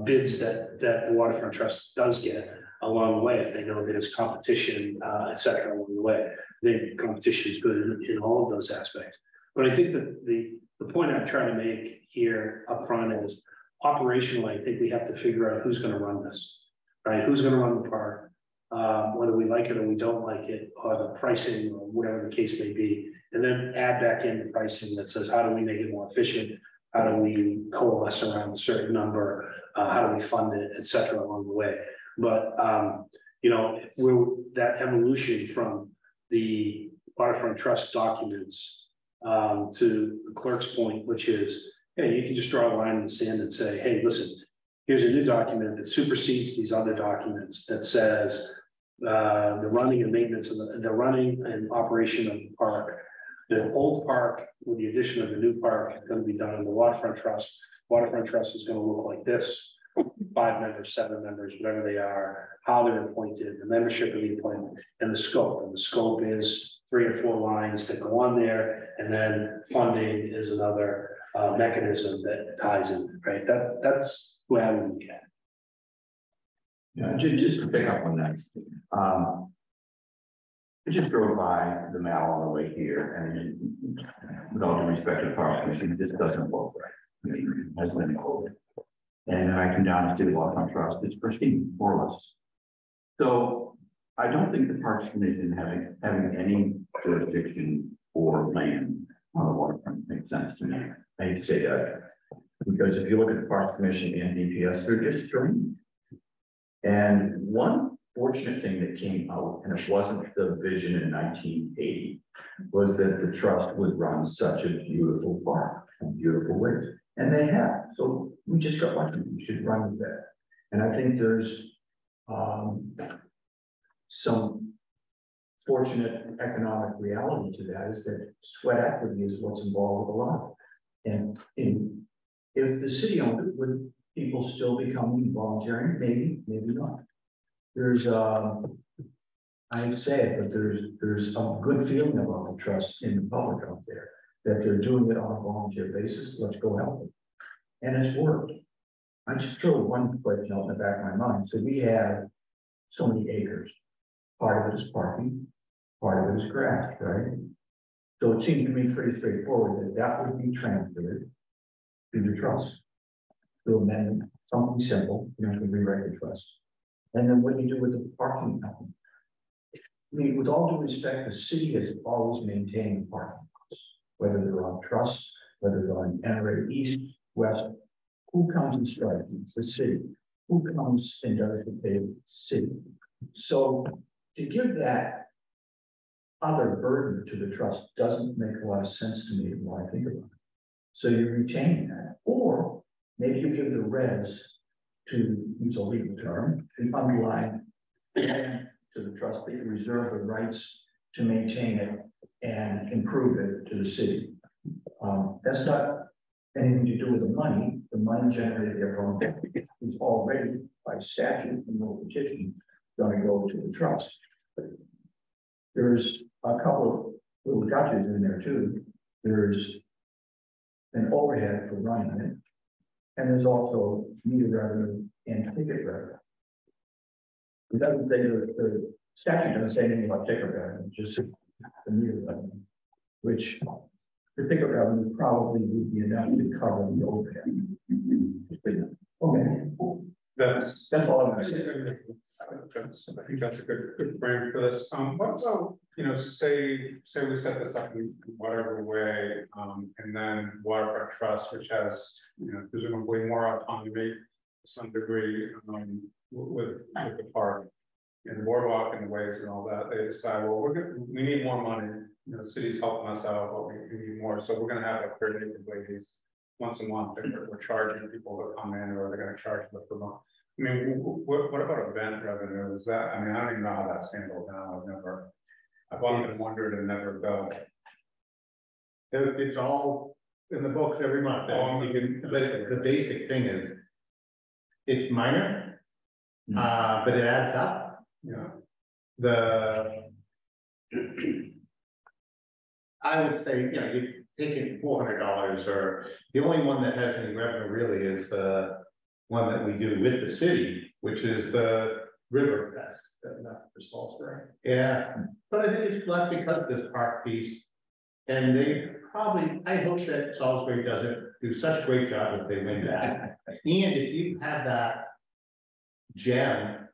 bids that the Waterfront Trust does get along the way, if they know there's competition, et cetera, along the way. I think competition is good in all of those aspects. But I think that the point I'm trying to make here up front is operationally, I think we have to figure out who's going to run this, right? Who's going to run the park, whether we like it or we don't like it, or the pricing or whatever the case may be, and then add back in the pricing that says, how do we make it more efficient? How do we coalesce around a certain number? How do we fund it, et cetera, along the way? But, you know, that evolution from the waterfront trust documents to the clerk's point, which is, hey, you can just draw a line in the sand and say, hey, listen, here's a new document that supersedes these other documents that says the running and maintenance of the running and operation of the park. The old park with the addition of the new park is going to be done in the waterfront trust. Waterfront trust is going to look like this: 5 members, 7 members, whatever they are, how they're appointed, the membership of the appointment, and the scope. And the scope is 3 or 4 lines that go on there, and then funding is another mechanism that ties in, right? That's the way I would look at it.
Yeah, just to pick up on that. I just drove by the mall on the way here, and with all due respect to the Park Commission, this doesn't look right. I mean, it has been quoted. And then I come down and see the Waterfront Trust, it's pristine, more or less. So I don't think the Parks Commission having any jurisdiction or land on the waterfront makes sense to me. I hate to say that, because if you look at the Parks Commission and DPS, they're just strange. And one fortunate thing that came out, and it wasn't the vision in 1980, was that the trust would run such a beautiful park and beautiful ways. And they have. So we just got lucky. We should run with that. And I think there's some fortunate economic reality to that, is that sweat equity is what's involved with a lot. And if the city owned it, would people still become volunteering? Maybe, maybe not. There's I hate to say it, but there's a good feeling about the trust in the public out there, that they're doing it on a volunteer basis. Let's go help them. And it's worked. I just throw one question out in the back of my mind. So we have so many acres. Part of it is parking, part of it is grass, right? So it seems to me pretty straightforward that would be transferred to the trust, to amend something simple, you know, to rewrite the trust. And then what do you do with the parking element? I mean, with all due respect, the city has always maintained parking lots, whether they're on trust, whether they're on NRA East, West. Who comes and strikes? It's the city. Who comes and does the pay? The city. So to give that other burden to the trust doesn't make a lot of sense to me when I think about it. So you retain that, or maybe you give the res, to use a legal term, the underlying to the trust, but you reserve the rights to maintain it and improve it to the city. That's not anything to do with the money. The money generated therefrom is already by statute and no petition going to go to the trust. There's a couple of little gotchas in there too. There's an overhead for running it, and there's also meter revenue and ticket revenue. It doesn't say the statute doesn't say anything about ticket revenue, just the meter revenue, which the ticket revenue probably would be enough to cover the overhead. Okay.
That's
all I'm going to say.
I think that's a good frame for this. What about, you know, say we set this up in whatever way, and then Waterfront Trust, which has, you know, presumably more autonomy to some degree, with the park and the boardwalk and the ways and all that. They decide, well, we need more money. You know, the city's helping us out, but we need more. So we're going to have a predictive ways once a month. We're charging people to come in, or they're going to charge them per month. I mean, what about event revenue? Is that? I mean, I don't even know how that's handled now. I've often wondered and never go.
It's all in the books every month. The basic thing is, it's minor, but it adds up.
Yeah.
I would say, you know, you take it $400, or the only one that has any revenue really is the one that we do with the city, which is the River Fest. Not for Salisbury. Yeah, but I think it's less because of this park piece. And they probably, I hope that Salisbury doesn't do such a great job if they win that. And if you have that gem,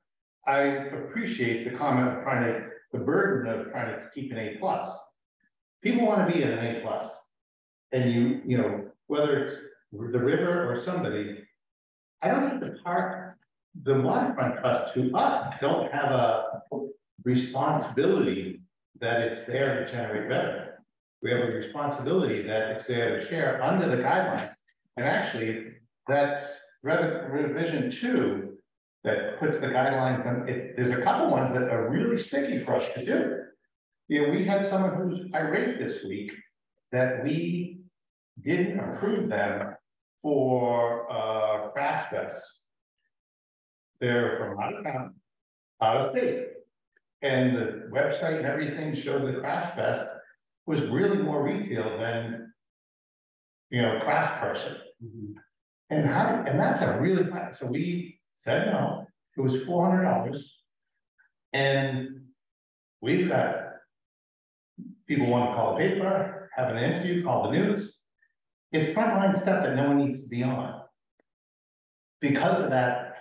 I appreciate the comment of the burden of trying to keep an A+. People want to be at an A+. And you know, whether it's the river or somebody, I don't think the park the waterfront trust to us don't have a responsibility that it's there to generate revenue. We have a responsibility that it's there to share under the guidelines. And actually, that's revision 2 that puts the guidelines on it. There's a couple ones that are really sticky for us to do. You know, we had someone who's irate this week that we didn't approve them for Craft Fest. They're from out of town, out of state. And the website and everything showed the Craft Fest was really more retail than, you know, craft person. And that's a really high, so we said no, it was $400. And we've got people want to call the paper, have an interview, call the news. It's frontline stuff that no one needs to be on. Because of that,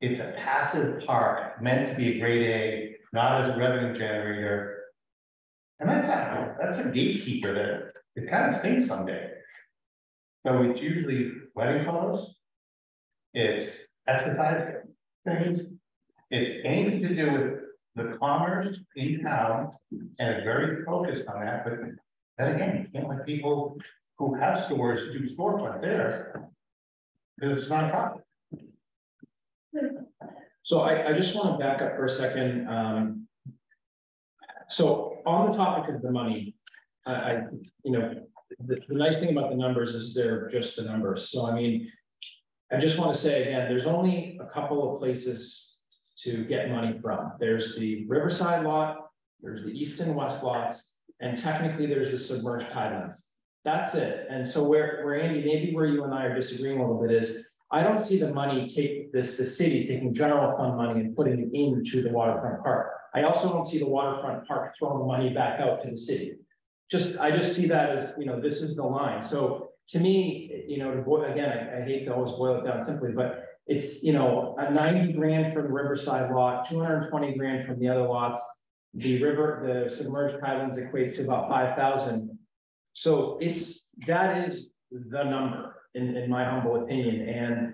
it's a passive park meant to be a grade A, not as a revenue generator. And that's a gatekeeper that it kind of stinks someday. So it's usually wedding photos, it's exercise things, it's anything to do with the commerce in town, and it's very focused on that. But then again, you can't let people who have stores do storefront there because it's not a profit.
So I just want to back up for a second. So on the topic of the money, you know, the nice thing about the numbers is they're just the numbers. So I mean, I just want to say again, there's only a couple of places to get money from. There's the Riverside lot, there's the East and West lots, and technically there's the submerged highlands. That's it. And so where Andy, maybe where you and I are disagreeing a little bit is, I don't see the money the city taking general fund money and putting it into the waterfront park. I also don't see the waterfront park throwing money back out to the city. I just see that as, you know, this is the line. So to me, you know, again, I hate to always boil it down simply, but it's, you know, a 90 grand from the Riverside lot, 220 grand from the other lots. The submerged highlands equates to about 5,000. So that is the number in my humble opinion. And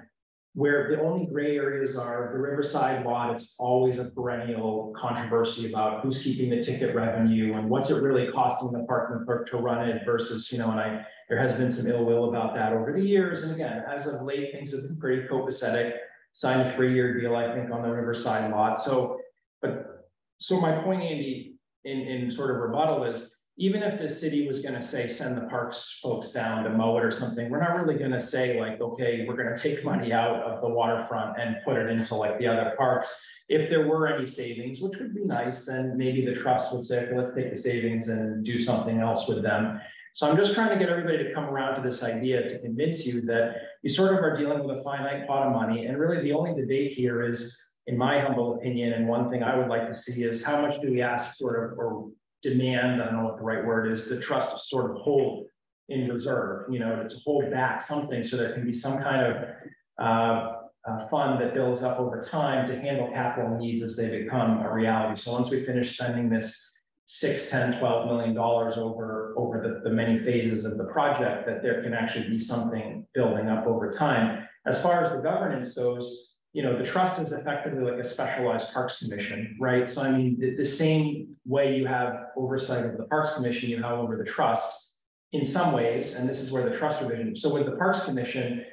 where the only gray areas are the Riverside lot, it's always a perennial controversy about who's keeping the ticket revenue and what's it really costing the parking clerk to run it versus, you know, and there has been some ill will about that over the years. And again, as of late, things have been pretty copacetic. Signed a 3-year deal, I think, on the Riverside lot. So my point, Andy, in sort of rebuttal is, even if the city was going to say, send the parks folks down to mow it or something, we're not really going to say like, okay, we're going to take money out of the waterfront and put it into like the other parks. If there were any savings, which would be nice, then maybe the trust would say, okay, let's take the savings and do something else with them. So I'm just trying to get everybody to come around to this idea to convince you that you sort of are dealing with a finite pot of money. And really the only debate here is, in my humble opinion, and one thing I would like to see is how much do we ask sort of, or demand, I don't know what the right word is, the trust to sort of hold in reserve, you know, to hold back something so there can be some kind of fund that builds up over time to handle capital needs as they become a reality. So once we finish spending this $6, $10, $12 million over the many phases of the project, that there can actually be something building up over time. As far as the governance goes, you know, the trust is effectively like a specialized Parks Commission, right? So I mean, the same way you have oversight of the Parks Commission, you have over the trust in some ways, and this is where the trust division. So with the Parks Commission,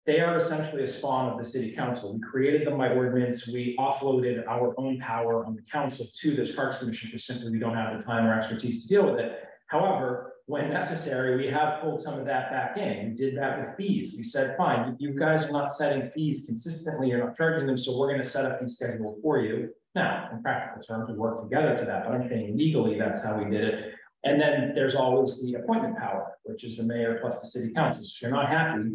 they are essentially a spawn of the city council. We created them by ordinance. We offloaded our own power on the council to this Parks Commission because simply we don't have the time or expertise to deal with it. However, when necessary, we have pulled some of that back in. We did that with fees. We said, fine, you guys are not setting fees consistently, you're not charging them, so we're going to set up a schedule for you. Now, in practical terms, we work together to that, but I'm saying legally, that's how we did it. And then there's always the appointment power, which is the mayor plus the city council. So if you're not happy,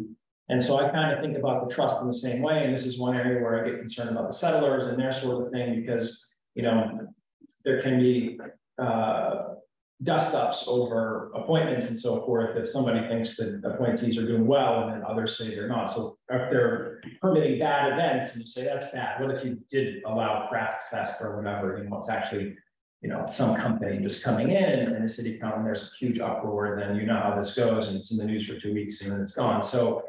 and so I kind of think about the trust in the same way, and this is one area where I get concerned about the settlers and their sort of thing, because, you know, there can be dust ups over appointments and so forth if somebody thinks that appointees are doing well and then others say they're not. So if they're permitting bad events and you say that's bad, what if you did allow Craft Fest or whatever, you know, it's actually, you know, some company just coming in and the city comes, there's a huge uproar, then you know how this goes and it's in the news for 2 weeks and then it's gone. So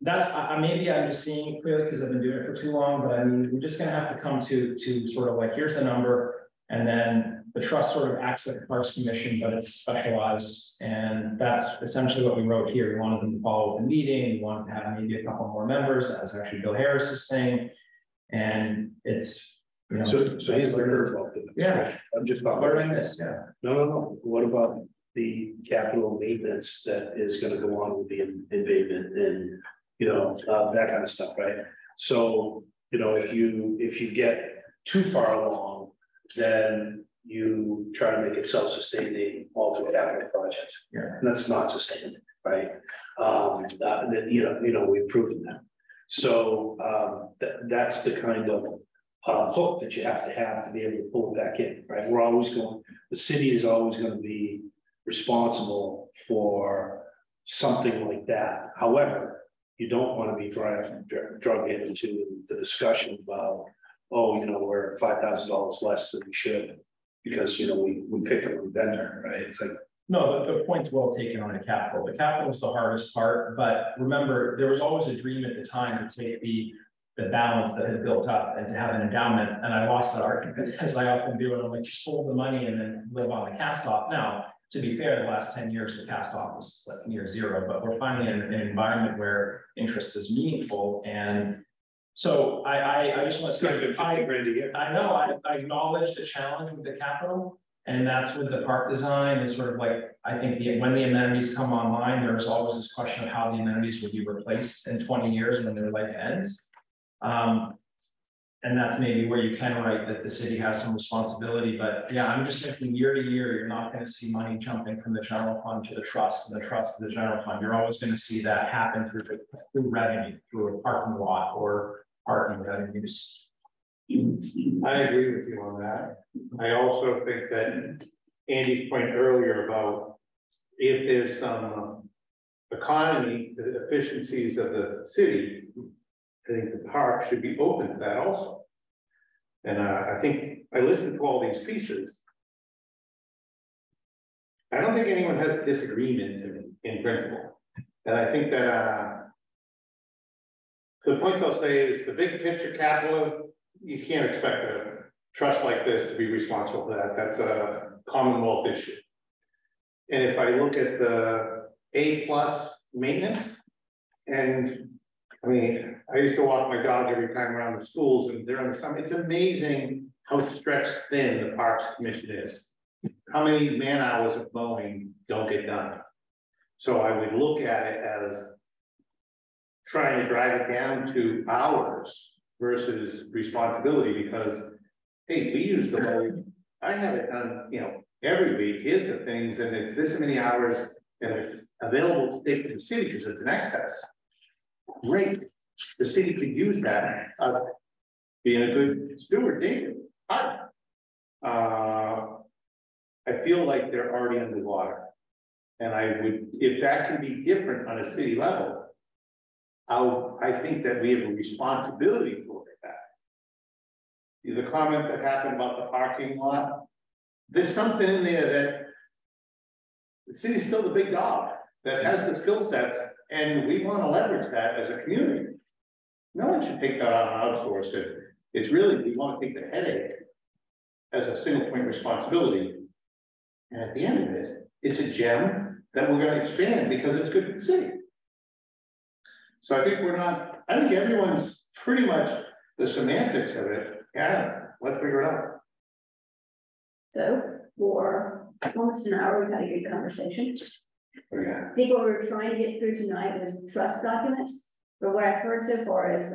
that's, maybe I'm just seeing it clearly because I've been doing it for too long, but I mean, we're just gonna have to come to sort of like, here's the number. And then the trust sort of acts like a Parks Commission, but it's specialized. And that's essentially what we wrote here. We wanted them to follow the meeting. We wanted to have maybe a couple more members. That was actually Bill Harris's thing. And it's, you know.
So here's the curveball.
Yeah.
I'm just about.
Learning this, yeah.
No. What about the capital maintenance that is gonna go on with the embankment and, you know, that kind of stuff, right? So, you know, if you get too far along, then you try to make it self-sustaining all through capital projects.
Yeah.
And that's not sustainable, right? That, you know, we've proven that. So that's the kind of hook that you have to be able to pull it back in, right? We're always going, the city is always going to be responsible for something like that. However, you don't want to be drug into the discussion about, oh, you know, we're $5,000 less than we should because, you know, we picked up a vendor, right? It's like,
no, the point's well taken on the capital. The capital is the hardest part, but remember, there was always a dream at the time to take the balance that had built up and to have an endowment. And I lost that argument, as I often do. And I'm like, just hold the money and then live on the cast off. Now, to be fair, the last 10 years, the cast off was like near zero, but we're finding an environment where interest is meaningful. And so I just want to say, I know I acknowledge the challenge with the capital. And that's with the park design is sort of like, I think when the amenities come online, there's always this question of how the amenities will be replaced in 20 years when their life ends. And that's maybe where you can write that the city has some responsibility, but yeah, I'm just thinking year to year, you're not going to see money jumping from the general fund to the trust and the trust to the general fund. You're always going to see that happen through revenue, through a parking lot or parking revenues.
I agree with you on that. I also think that Andy's point earlier about if there's some economy, the efficiencies of the city, I think the park should be open to that also. And I think I listened to all these pieces. I don't think anyone has a disagreement in principle. And I think that the points I'll say is the big picture capital, you can't expect a trust like this to be responsible for that. That's a Commonwealth issue. And if I look at the A+ maintenance, and I mean, I used to walk my dog every time around the schools and they're on the summer. It's amazing how stretched thin the Parks Commission is. How many man hours of mowing don't get done? So I would look at it as trying to drive it down to hours versus responsibility because, hey, we use the mowing. I have it done, you know, every week. Here's the things, and it's this many hours, and it's available to take to the city because it's an excess. Great, the city could use that. Being a good steward, David. I feel like they're already underwater, and I would, if that can be different on a city level, I think that we have a responsibility to look at that. The comment that happened about the parking lot, there's something in there that the city's still the big dog that has the skill sets, and we want to leverage that as a community. No one should take that on and outsource it. It's really, we want to take the headache as a single point responsibility. And at the end of it, it's a gem that we're going to expand because it's good for the city. So I think I think everyone's pretty much the semantics of it. Yeah, let's figure it out.
So for almost an hour, we've had a good conversation.
Yeah.
I think what we were trying to get through tonight was trust documents. But what I've heard so far is,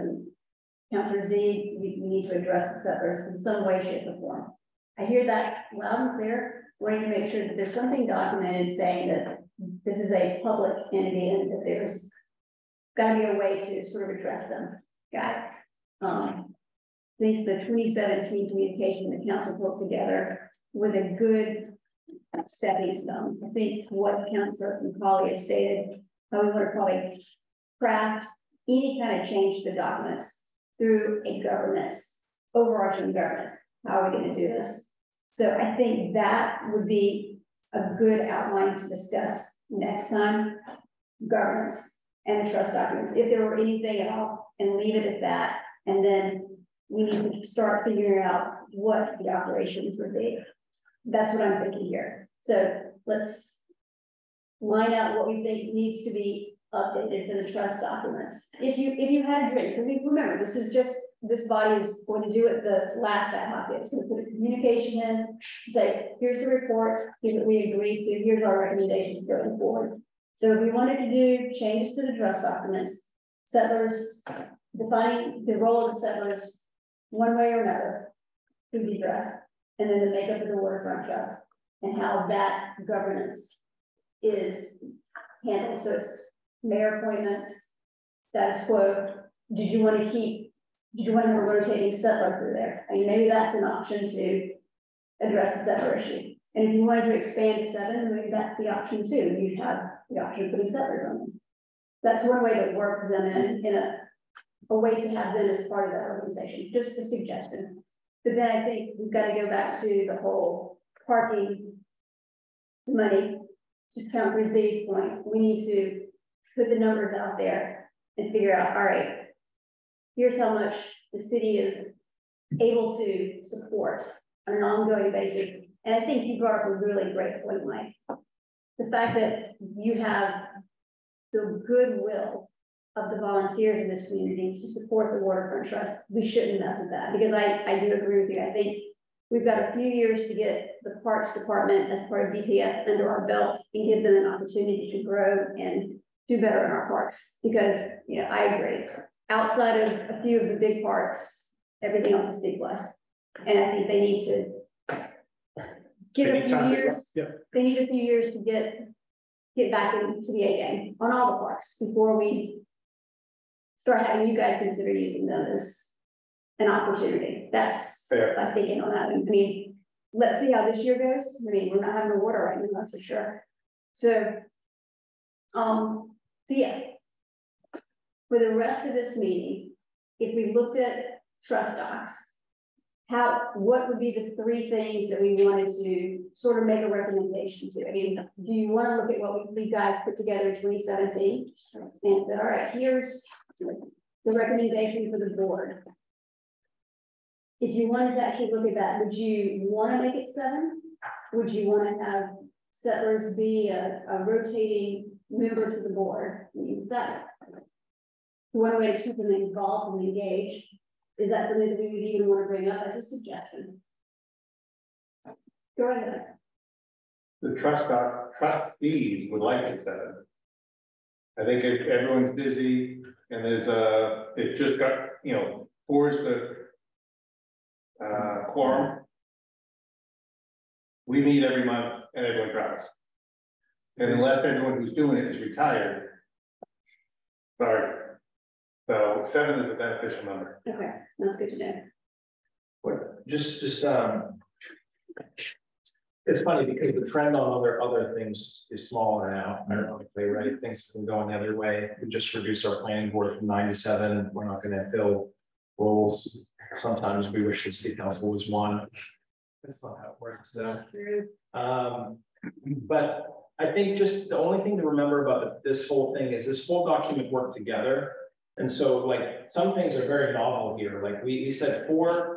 Councilor Z, we need to address the settlers in some way, shape, or form. I hear that loud and clear. We need to make sure that there's something documented saying that this is a public entity and that there's got to be a way to sort of address them. Got it. I think the 2017 communication the council put together was a good stepping stone. I think what Councilor McCauley has stated, how we want to probably craft any kind of change to the documents through a governance, overarching governance. How are we going to do this? So I think that would be a good outline to discuss next time. Governance. and the trust documents, if there were anything at all, and leave it at that. And then we need to start figuring out what the operations would be. That's what I'm thinking here. So let's line out what we think needs to be updated for the trust documents. If you had a dream, because remember, this body is going to do it the last ad hoc. It's going to put a communication in, say, here's the report, here's what we agreed to, here's our recommendations going forward. So if we wanted to do changes to the trust documents, settlers, defining the role of the settlers one way or another to be addressed, and then the makeup of the waterfront trust and how that governance is handled. So it's mayor appointments, status quo. Did you want to have a rotating settler through there? I mean, maybe that's an option to address the settler issue. And if you wanted to expand to 7, maybe that's the option too. You have the option of putting settlers on them. That's one way to work them in a way to have them as part of that organization. Just a suggestion. But then I think we've got to go back to the whole parking money. To Councilor Z's point, we need to put the numbers out there and figure out, all right, here's how much the city is able to support on an ongoing basis. And I think you brought up a really great point, Mike. The fact that you have the goodwill of the volunteers in this community to support the waterfront trust, we shouldn't mess with that, because I do agree with you. I think we've got a few years to get the Parks Department as part of DPS under our belt and give them an opportunity to grow and do better in our parks. Because, you know, I agree. Outside of a few of the big parks, everything else is C+. And I think they need to give a few years. They need a few years to get back into the A game on all the parks before we start having you guys consider using them as an opportunity. That's fair. I'm thinking on that. I mean, let's see how this year goes. I mean, we're not having the water right now, that's for sure. So yeah, for the rest of this meeting, if we looked at trust docs, what would be the 3 things that we wanted to sort of make a recommendation to? I mean, do you want to look at what we guys put together in 2017 and said, all right, here's the recommendation for the board. If you wanted to actually look at that, would you want to make it 7? Would you want to have settlers be a rotating member to the board? Is that one way to keep them involved and engaged? Is that something that we would even want to bring up as a suggestion? Go ahead.
The trustees would like it 7. I think if everyone's busy and there's it just got, 4 is the quorum. We meet every month and everyone tries. And unless everyone who's doing it is retired, sorry. So 7 is a beneficial number.
Okay, that's good to know.
What, just it's funny because the trend on other things is smaller now, ironically, right? Things have been going the other way. We just reduced our planning board from 9 to 7. We're not going to fill roles. Sometimes we wish the city council was 1. That's not how it works. So, but I think just the only thing to remember about this whole thing is this whole document worked together. And so like some things are very novel here. Like we said 4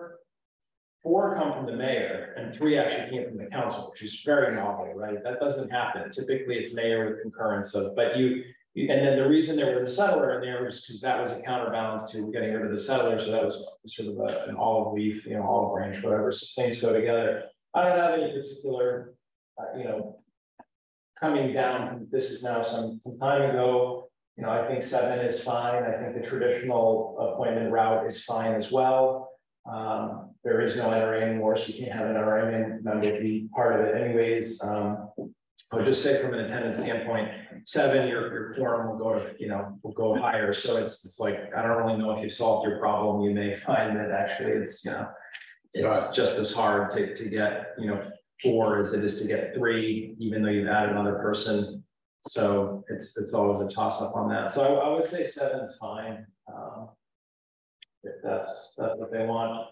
come from the mayor and 3 actually came from the council, which is very novel, right? That doesn't happen. Typically it's mayor with concurrence of, but and then the reason there was a settler in there was because that was a counterbalance to getting rid of the settler. So that was sort of an olive leaf, olive branch, whatever. So things go together. I don't have any particular, coming down. This is now some time ago. I think 7 is fine. I think the traditional appointment route is fine as well. There is no NRA anymore, so you can't have an NRA member be part of it anyways. I'll just say from an attendance standpoint, 7, your quorum will go to, will go higher. So it's like, I don't really know if you've solved your problem. You may find that actually it's, it's just as hard to get, 4 as it is to get 3, even though you've added another person. So it's always a toss up on that. So I would say 7 is fine. If that's what they want.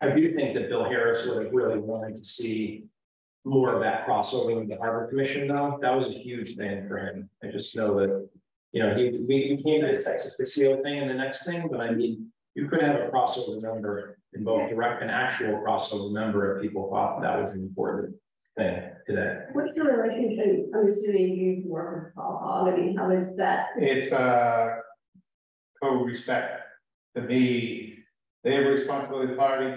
I do think that Bill Harris would have really wanted to see more of that crossover with the Harbor Commission though. That was a huge thing for him. I just know that, you know, we came to this Texas Casio thing and the next thing, but I mean, you could have a crossover number in both direct and actual crossover number if people thought that was an important thing today.
What's your relationship? I'm assuming you work with Paul Hall. I mean, how is that?
It's co-respect. To me, they have a responsibility party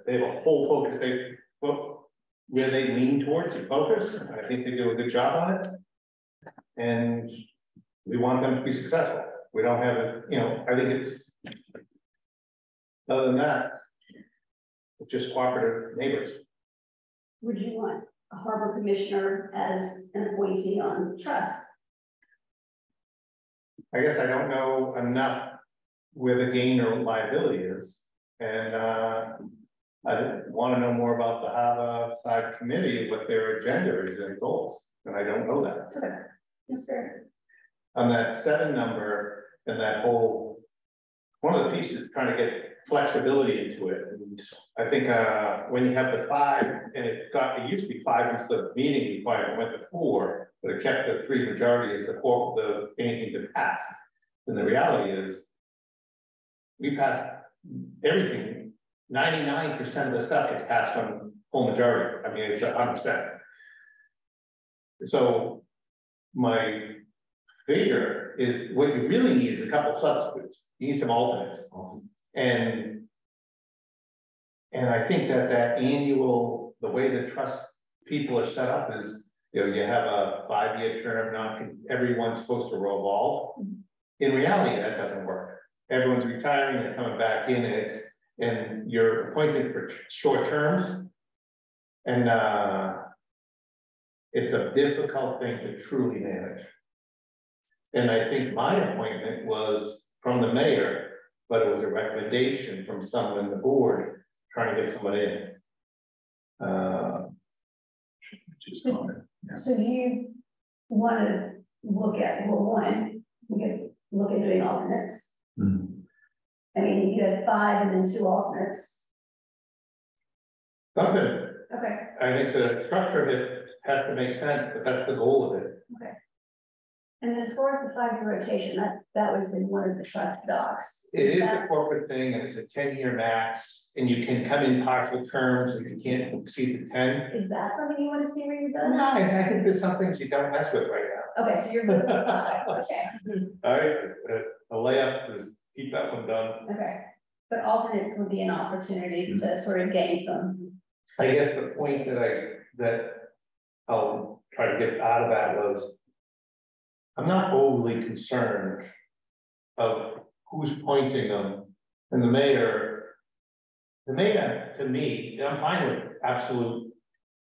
they have a whole focus, where they lean towards and focus, and I think they do a good job on it. And we want them to be successful. We don't have a, you know, I think it's, other than that, it's just cooperative neighbors.
Would you want a harbor commissioner as an appointee on trust?
I guess I don't know enough where the gain or liability is. And I want to know more about the harbor side committee, what their agenda is and goals. And I don't know that.
Okay. Yes, sir.
On that 7 number and that whole, one of the pieces is trying to get flexibility into it. And I think when you have the 5 and it used to be 5 was the meeting requirement, went to 4, but it kept the 3 majority as the anything to pass. And the reality is we passed everything. 99% of the stuff gets passed on full majority. I mean, it's 100%. So my figure is what you really need is a couple of substitutes. You need some alternates. And I think that annual, the way the trust people are set up is, you know, you have a 5-year term, not everyone's supposed to revolve. In reality, that doesn't work. Everyone's retiring and coming back in, and you're appointed for short terms. And it's a difficult thing to truly manage. And I think my appointment was from the mayor, but it was a recommendation from someone in the board trying to get someone in.
So you want to look at, well, one, you could look at doing alternates. I mean, you had 5 and then 2 alternates.
Something.
Okay.
I think the structure of it has to make sense, but that's the goal of it.
Okay. And then as far as the 5-year rotation, that was in one of the trust docs.
It is a corporate thing, and it's a 10-year max, and you can come in partial terms, and you can't exceed the 10.
Is that something you want to see where you're done?
No, I think there's some things you don't mess with right now.
Okay, so you're good with 5. Okay.
All right, the layup is keep that one done.
Okay. But alternates would be an opportunity to sort of gain some.
I guess the point that I'll try to get out of that was, I'm not overly concerned of who's pointing them. And the mayor to me, I'm fine with absolute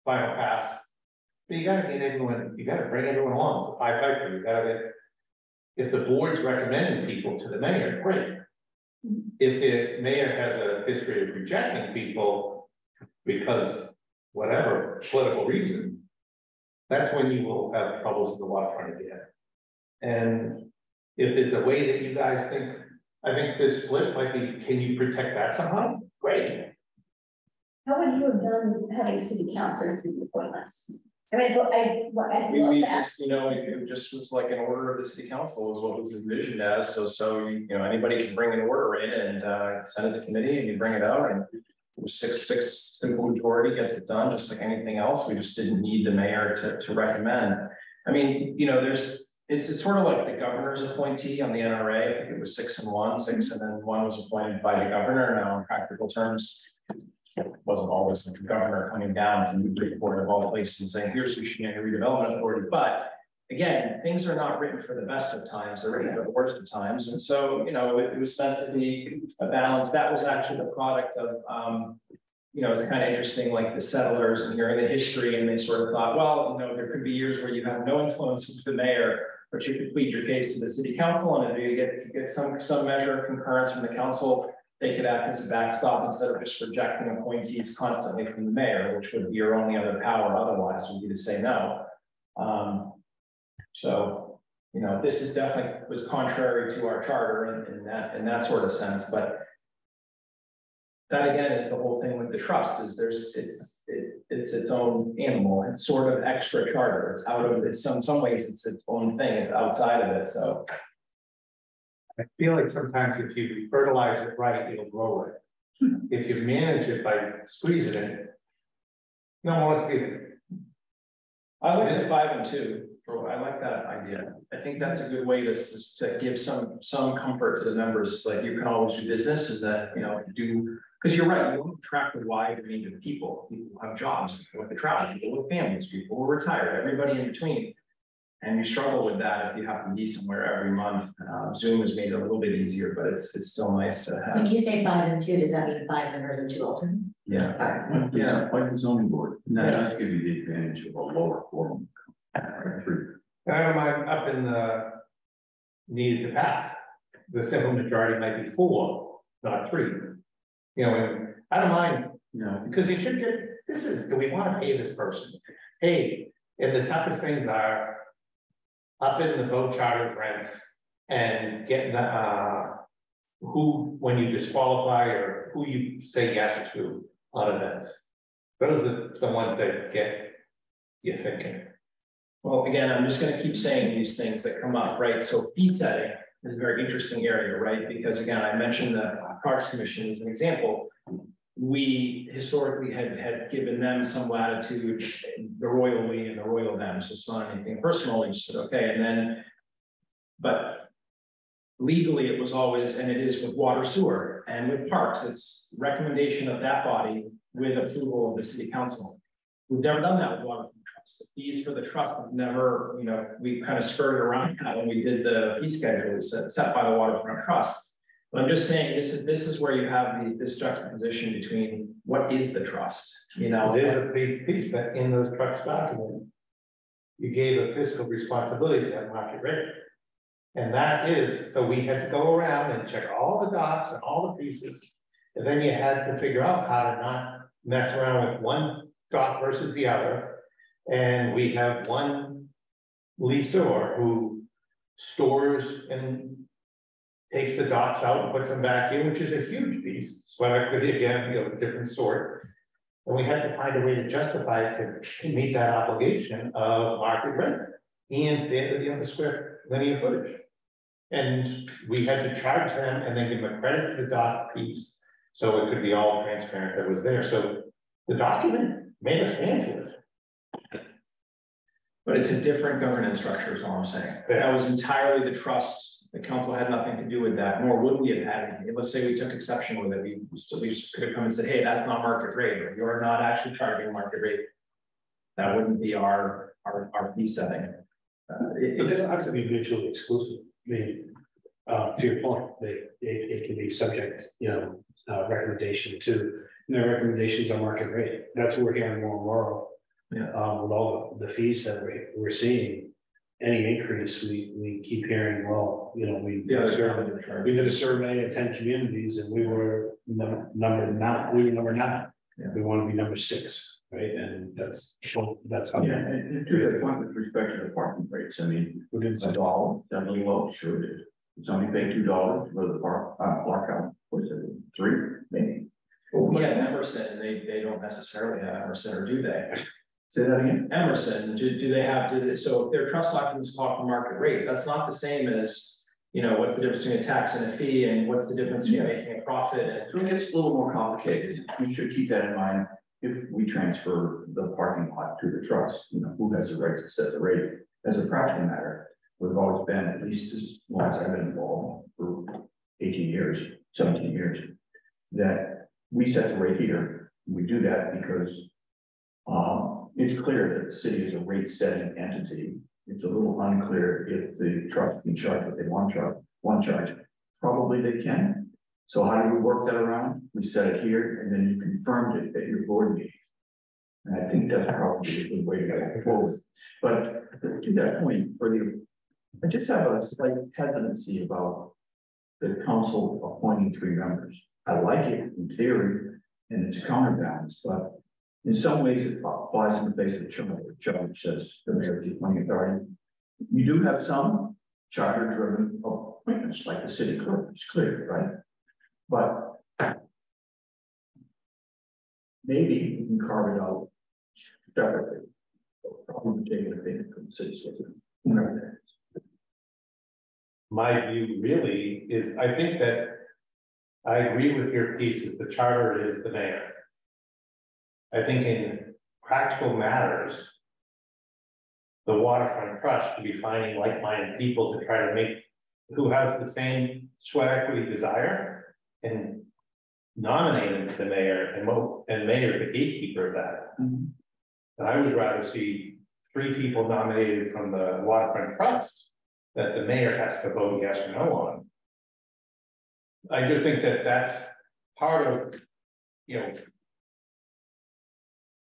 final pass. But you gotta get everyone, you gotta bring everyone along. So you gotta get, if the board's recommending people to the mayor, great. If the mayor has a history of rejecting people because whatever political reason, that's when you will have troubles with the water trying to get. And if there's a way that you guys think, I think this split might be, can you protect that somehow? Great.
How would you have done having city councilors do the appointments? I mean, so I
We
love that.
just, you know, it just was like an order of the city council was what was envisioned as, so you know, anybody can bring an order in and send it to committee and you bring it out and six simple majority gets it done, just like anything else. We just didn't need the mayor to recommend. I mean, you know, it's sort of like the governor's appointee on the NRA. I think it was 6 and 1, 6, and then 1 was appointed by the governor. Now, in practical terms, it wasn't always the governor coming down to Newburyport of all places and saying, here's who should be a redevelopment authority. But again, things are not written for the best of times, they're written for the worst of times. And so, you know, it was meant to be a balance. That was actually the product of, you know, it's kind of interesting, like the settlers and hearing the history, and they sort of thought, well, you know, there could be years where you have no influence with the mayor, but you could plead your case to the city council, and if you get some measure of concurrence from the council, they could act as a backstop instead of just rejecting appointees constantly from the mayor, which would be your only other power otherwise would be to say no. So, you know, this is definitely was contrary to our charter in that sort of sense, but that again is the whole thing with the trust is it's its own animal. It's sort of extra charter. It's out of, it's some ways it's its own thing. It's outside of it, so.
I feel like sometimes if you fertilize it right, it'll grow it. If you manage it by squeezing it, no one wants to be there.
I like the 5 and 2. I like that idea. I think that's a good way to give some comfort to the members. Like you can always do business, and that because you're right. You want to attract a wide range of people. People who have jobs, people with the travel, people with families, people who are retired, everybody in between. And you struggle with that if you have to be somewhere every month. Zoom has made it a little bit easier, but it's still nice to have.
When you say 5 and 2, does that mean 5 members and 2 alternates?
Yeah.
Yeah, like the zoning board, and that does give you the advantage of a lower quorum. Right, 3.
And I don't mind up in the needed to pass. The simple majority might be 4, not 3. You know, and I don't mind, because you should get, do we want to pay this person? Hey, and the toughest things are up in the boat charter rents and getting who, when you disqualify or who you say yes to on events. Those are the ones that get you thinking.
Well, again, I'm just going to keep saying these things that come up, right? So fee setting is a very interesting area, right? Because again, I mentioned the Parks Commission as an example. We historically had given them some latitude, the royal we and the royal them. So it's not anything personal. You just said, okay. And then, but legally it was always, and it is with water sewer and with parks, it's recommendation of that body with approval of the city council. We've never done that with water trust. The fees for the trust have never, we kind of skirted around that when we did the fee schedule set by the waterfront trust. But I'm just saying this is where you have this juxtaposition between what is the trust,
There's a big piece that in those trust documents, you gave a fiscal responsibility to that market rate. And that is, so we had to go around and check all the docs and all the pieces. And then you had to figure out how to not mess around with one doc versus the other. And we have one leaseor who stores and takes the docks out and puts them back in, which is a huge piece. Sweat equity again, a different sort. And we had to find a way to justify it to meet that obligation of market rent and the square linear footage. And we had to charge them and then give them a credit to the dock piece, so it could be all transparent that was there. So the document made us stand to it.
But it's a different governance structure, is all I'm saying. That was entirely the trust. The council had nothing to do with that, nor would we have had anything. Let's say we took exception with it. We just could have come and said, hey, that's not market rate, or you're not actually charging market rate. That wouldn't be our fee setting.
It doesn't have to be mutually exclusive. I mean, to your point, it can be subject, recommendation to, their recommendations on market rate. That's what we're hearing more and more. With all the fees that we're seeing, any increase, we keep hearing, well, we did a survey of 10 communities and we were number 9. We were number 9. Yeah. We want to be number 6, right? And that's how.
Yeah, and to that point with respect to the parking rates, I mean, $1, that's a little low, sure it is. Somebody pay $2 for the park out, what's it, 3 maybe?
Yeah, Emerson, they don't necessarily have Emerson, or do they?
Say that again.
Emerson, do they have, so if their trust documents call for market rate, that's not the same as, what's the difference between a tax and a fee, and what's the difference between making a profit?
So it gets a little more complicated. We should keep that in mind if we transfer the parking lot to the trust. Who has the right to set the rate? As a practical matter, we've always been, at least as long as I've been involved for 18 years, 17 years, that we set the rate here. We do that because it's clear that the city is a rate setting entity. It's a little unclear if the trust can charge what they want to charge. Probably they can. So how do we work that around? We set it here and then you confirmed it at your board meeting. And I think that's probably a good way to go forward. But to that point, I just have a slight hesitancy about the council appointing 3 members. I like it in theory and it's counterbalanced, but in some ways, it flies in the face of the charter says the mayor is the appointing authority. You do have some charter-driven appointments, like the city clerk. It's clear, right? But maybe we can carve it out separately. Probably taking a payment from the city system, whatever that is.
My view really is, I think that I agree with your piece, is the charter is the mayor. I think in practical matters, the waterfront trust should be finding like-minded people to try to make, who have the same sweat equity desire, and nominate him to the mayor, and mayor the gatekeeper of that.
Mm-hmm.
And I would rather see 3 people nominated from the waterfront trust that the mayor has to vote yes or no on. I just think that that's part of, you know,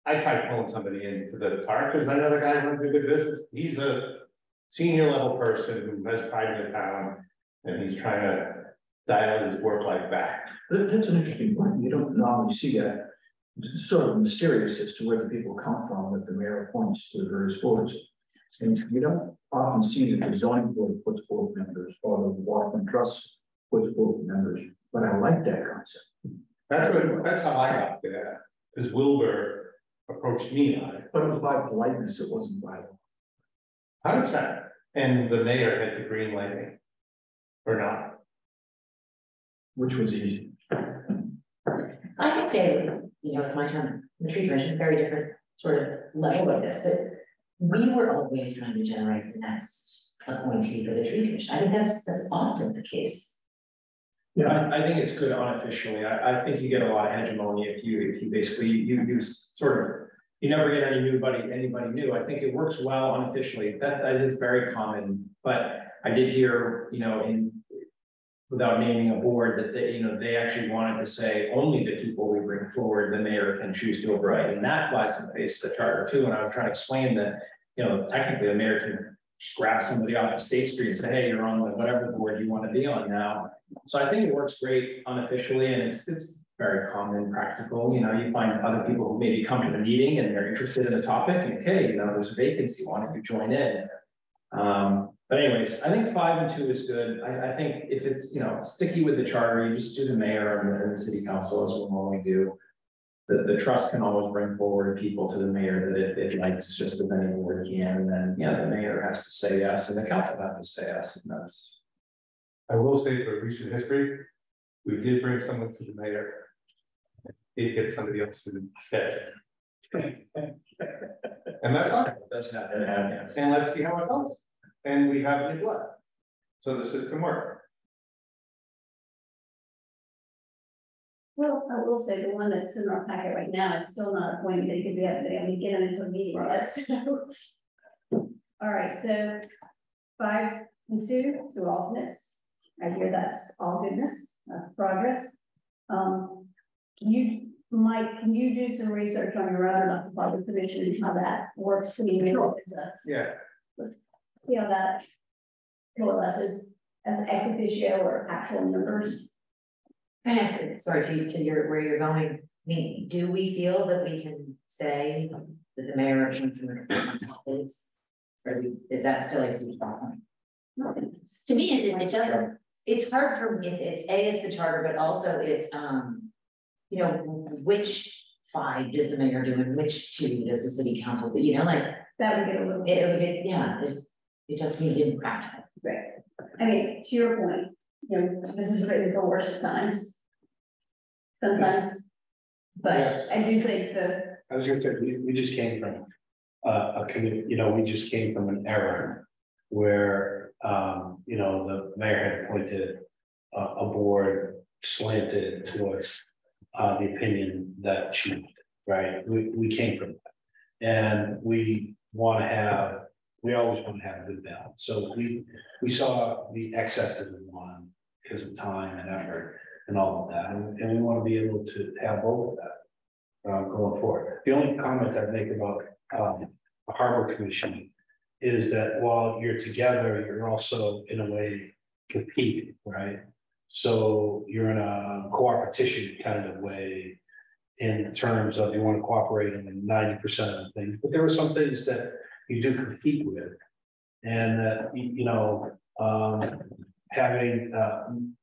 I tried pulling somebody into the park because I know the guy runs a good business. He's a senior level person who has pride in the town, and he's trying to dial his work life back.
That's an interesting point. You don't normally see that. It's sort of mysterious as to where the people come from that the mayor appoints to the various boards. And you don't often see that the zoning board puts board members or the waterfront trust puts board members, but I like that concept.
That's how I got there, because Wilbur approached me on it.
But it was by politeness, it wasn't by law.
100%. And the mayor had to green light me, or not.
Which was easy.
I can say, you know, with my time in the tree commission, very different sort of level of this, but we were always trying to generate the next appointee for the tree commission. I think that's often the case.
Yeah, I think it's good unofficially. I think you get a lot of hegemony if you basically you sort of, you never get anybody new. I think it works well unofficially. That is very common. But I did hear, you know, without naming a board, that they actually wanted to say only the people we bring forward the mayor can choose to override, and that flies in the face of the charter too. And I was trying to explain that, you know, technically the mayor can just grab somebody off of State Street and say, hey, you're on whatever board you want to be on now. So I think it works great unofficially, and it's very common and practical. You know, you find other people who maybe come to the meeting and they're interested in the topic, and okay, you know, there's a vacancy, why don't you join in? But anyways, I think 5 and 2 is good. I think if it's, you know, sticky with the charter, you just do the mayor and the city council as we normally do. The trust can always bring forward people to the mayor that it likes just as many board can, and then yeah, the mayor has to say yes, and the council has to say yes, and that's.
I will say for recent history, we did bring someone to the mayor. Did get somebody else to the sketch. And that's fine.
That's happening. Yeah.
And let's see how it goes. And we have new blood. So the system worked.
Well, I will say the one that's in our packet right now is still not appointed. They could be able to get them into a meeting yet. So. All right, so 5 and 2 alternates. I hear that's all goodness. That's progress. Mike, can you do some research on your own about the public commission and how that works?
Sure. Yeah.
Let's see how that coalesces as ex officio or actual members.
Can I ask you, sorry, to where you're going? I mean, do we feel that we can say that the mayor should is? Or is that still a huge problem? To me, it doesn't. It's hard for me. It's the charter, but also it's you know, which 5 does the mayor do and which 2 does the city council do? You know, like
that would get a little.
It would get, yeah. It just seems impractical.
Right. I mean, to your point, you know, this is written for worse times. Sometimes, but yeah. I do think that.
I was going to say, we just came from a committee, you know, we just came from an era where, you know, the mayor had appointed a board slanted towards the opinion that she, right? We came from that, and we always want to have a good balance. So we saw the excess of the one because of time and effort and all of that, and we want to be able to have both of that going forward. The only comment I'd make about the Harbor Commission is that while you're together, you're also in a way competing, right? So you're in a cooperation kind of way in terms of you want to cooperate in 90% of the things, but there are some things that you do compete with, and that, you know, having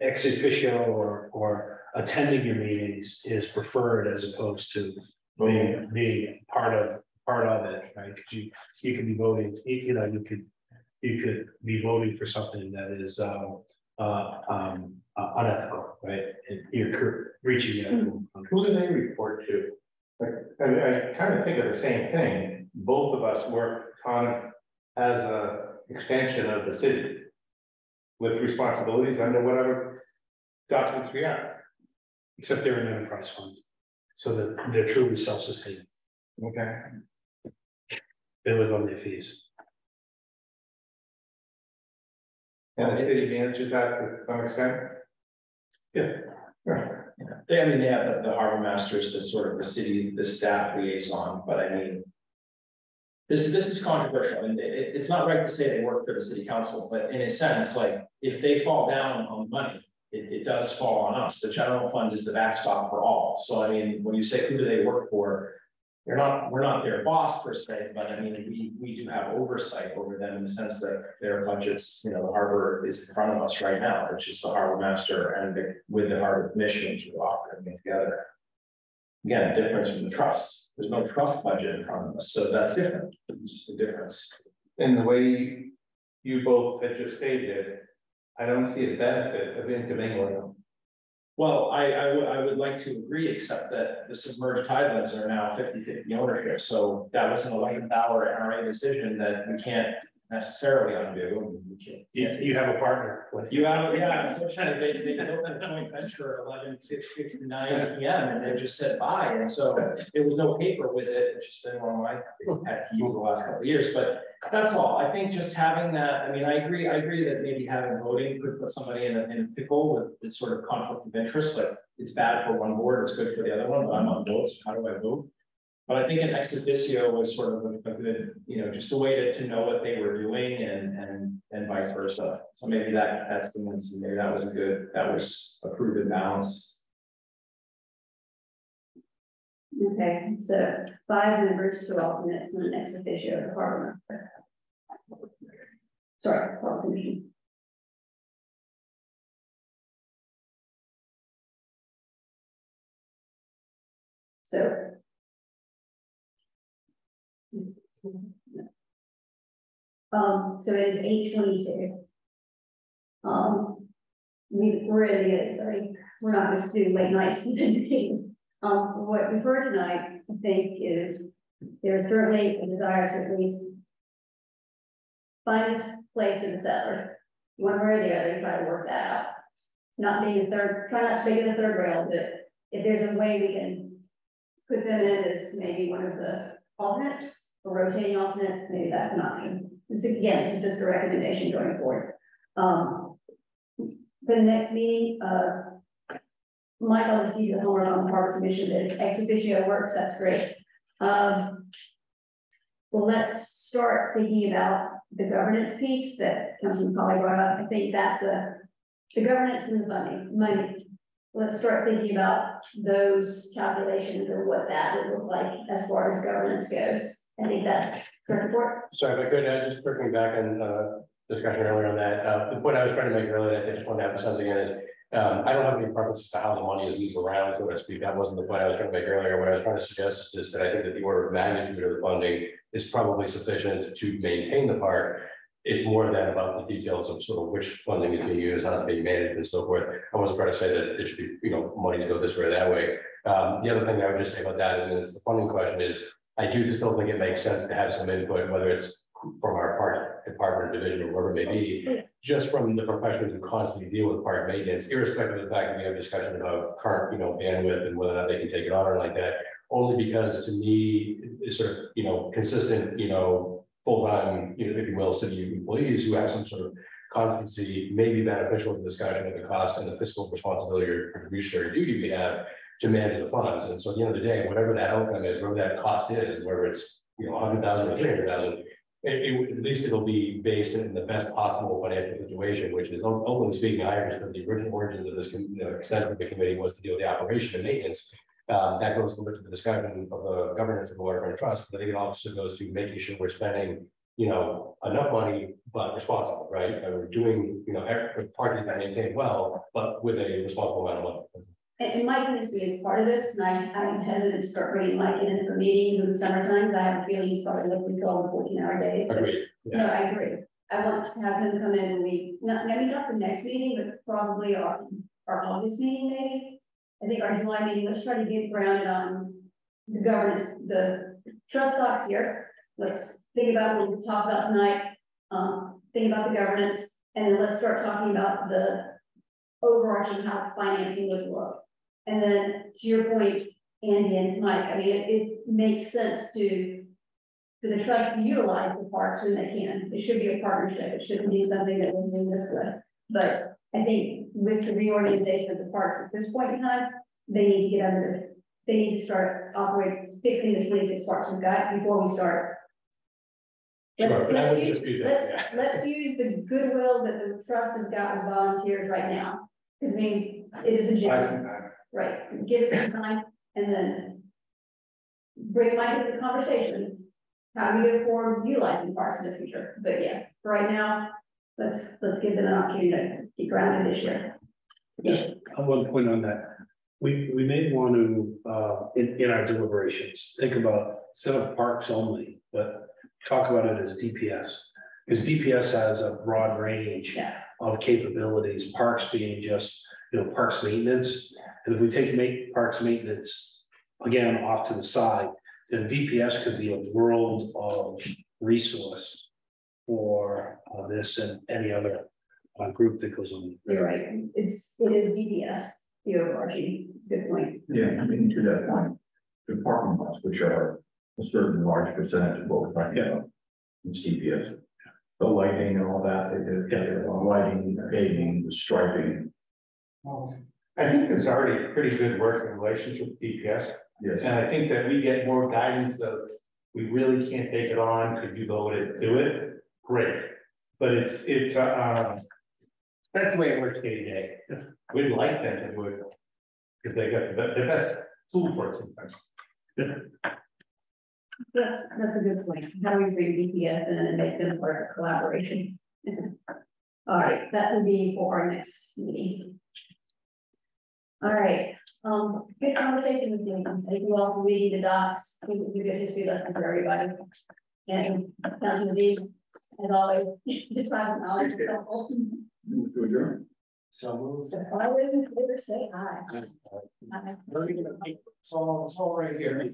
ex officio or attending your meetings is preferred as opposed to being part of part of it, right? Because you could be voting, you could be voting for something that is unethical, right? And you're reaching out.
Who do they report to? Like, I kind of think of the same thing. Both of us work on as a extension of the city with responsibilities under whatever documents we have.
Except they're an enterprise fund, so that they're truly self-sustaining.
Okay.
They live on their fees.
And the city manages that to some extent?
Yeah.
Right.
They, I mean, they have the harbor masters, the sort of the city, the staff liaison, but I mean. This is controversial, and it's not right to say they work for the city council, but in a sense, like, if they fall down on money, it does fall on us. The general fund is the backstop for all. So I mean, when you say who do they work for, we're not their boss per se, but I mean, we do have oversight over them in the sense that their budgets, you know, the harbor is in front of us right now, which is the harbor master and with the harbor commission to operate them together. Again, difference from the trust. There's no trust budget in front of us, so that's different. It's just a difference.
In the way you both had just stated, I don't see a benefit of intermingling them.
Well, I would like to agree, except that the submerged tidelands are now 50-50 ownership. So that was an 11th-hour NRA decision that we can't necessarily undo.
You have a partner with
You have, yeah, unfortunately, they built a joint venture at 11:59 p.m. and they just said bye. And so there was no paper with it, which has been one of my pet peeves the last couple of years. But that's all. I think just having that, I mean, I agree that maybe having voting could put somebody in a pickle with this sort of conflict of interest. Like, it's bad for one board, it's good for the other one, but I'm on both, so how do I vote? But I think an ex officio was sort of a good, you know, just a way to know what they were doing and vice versa. So maybe that's the ones, maybe that was a proven balance.
Okay, so 5 members, 2 alternates, and an ex officio of the harbor master. Sorry, harbor commission. So. So it is 8:22. We're not going to do late nights. What we've heard tonight, I think, is there's certainly a desire to at least find a place for the settler, one way or the other, try to work that out. Not being try not to make it a third rail, but if there's a way we can put them in as maybe one of the alternates, or rotating alternate, maybe that's an option. This is just a recommendation going forward. For the next meeting, Mike, I'll just give you the homework on the harbor commission that if ex officio works, that's great. Well, let's start thinking about the governance piece that Councilman Colley brought up. I think that's the governance and the funding, money. Let's start thinking about those calculations and what that would look like as far as governance goes. I think that's correct report.
Sorry, if I could, just circling back on discussion earlier on that. The point I was trying to make earlier, I just want to emphasize again is I don't have any preference as to how the money is moved around, so to speak. That wasn't the point I was trying to make earlier. What I was trying to suggest is that I think that the order of magnitude of the funding is probably sufficient to maintain the park. It's more than about the details of sort of which funding is being used, how it's being managed, and so forth. I wasn't trying to say that it should be, you know, money to go this way or that way. The other thing I would just say about that, and it's the funding question, is I do still think it makes sense to have some input, whether it's from our park department or division or whatever it may be, just from the professionals who constantly deal with park maintenance, irrespective of the fact that we have discussion about current, you know, bandwidth and whether or not they can take it on or like that. Only because to me, it's sort of, you know, consistent, you know, full-time, you know, if you will, city employees who have some sort of constancy may be beneficial to the discussion of the cost and the fiscal responsibility or fiduciary duty we have to manage the funds. And so at the end of the day, whatever that outcome is, whatever that cost is, whether it's, you know, 100,000 or 300,000, at least it'll be based in the best possible financial situation, which is ultimately speaking, I understand the original origins of this, you know, extent of the committee was to deal with the operation and maintenance. That goes a little bit to the discussion of the governance of the waterfront trust, but I think it also goes to making sure we're spending, you know, enough money, but responsible, right? And we're doing, you know, parking that maintained well, but with a responsible amount of money.
and Mike can see as part of this, and I'm hesitant to start bringing Mike in for meetings in the summertime, because I have a feeling he's probably looking for all the 14-hour days. but-
Agreed.
No, I agree. I want to have him come in and maybe not the next meeting, but probably our August meeting, maybe. I think our July meeting, let's try to get grounded on the governance, the trust docs here. Let's think about what we talked about tonight, think about the governance, and then let's start talking about the overarching how financing would look. And then to your point, Andy and Mike, I mean, it makes sense for the trust to utilize the parks when they can. It should be a partnership. It shouldn't be something that we're doing this way. But I think with the reorganization of the parks at this point in time, they need to get under, they need to start operating, fixing the 26 parks we've got before we start.
Sure,
Let's
but I would
use,
dispute that,
let's use the goodwill that the trust has got with volunteers right now. Because I mean, it is a genuine, right, give us some time and then bring Mike into the conversation. How do we go forward utilizing parks in the future? But yeah, for right now, let's give them an opportunity to get grounded this year.
Just one point on that. We may want to, in our deliberations, think about instead of parks only, but talk about it as DPS. Because DPS has a broad range of capabilities, parks being just, parks maintenance. And if we take parks maintenance, again, off to the side, then DPS could be a world of resource for this and any other group that goes on.
You're right. It is DPS, the overarching. It's a good point.
Yeah, I mean, to that point, the parking lots, which are a certain large percentage of what we're talking about, it's DPS. The lighting and all that, the lighting, the paving, the striping.
I think there's already a pretty good working relationship with DPS.
Yes.
And I think that we get more guidance of, we really can't take it on, could you go and do it? Great. But it's that's the way it works day to day. We'd like them to do it. Because they got the best tool for it sometimes.
That's a good point. How do we bring DPS in and make them part of collaboration? All right, that will be for our next meeting. All right, good conversation with you. Thank you all for reading the docs. We get history lesson for everybody. And Councilman Z, as always, the time and knowledge is helpful.
To adjourn.
So always in favor, say aye. Aye.
It's all right here.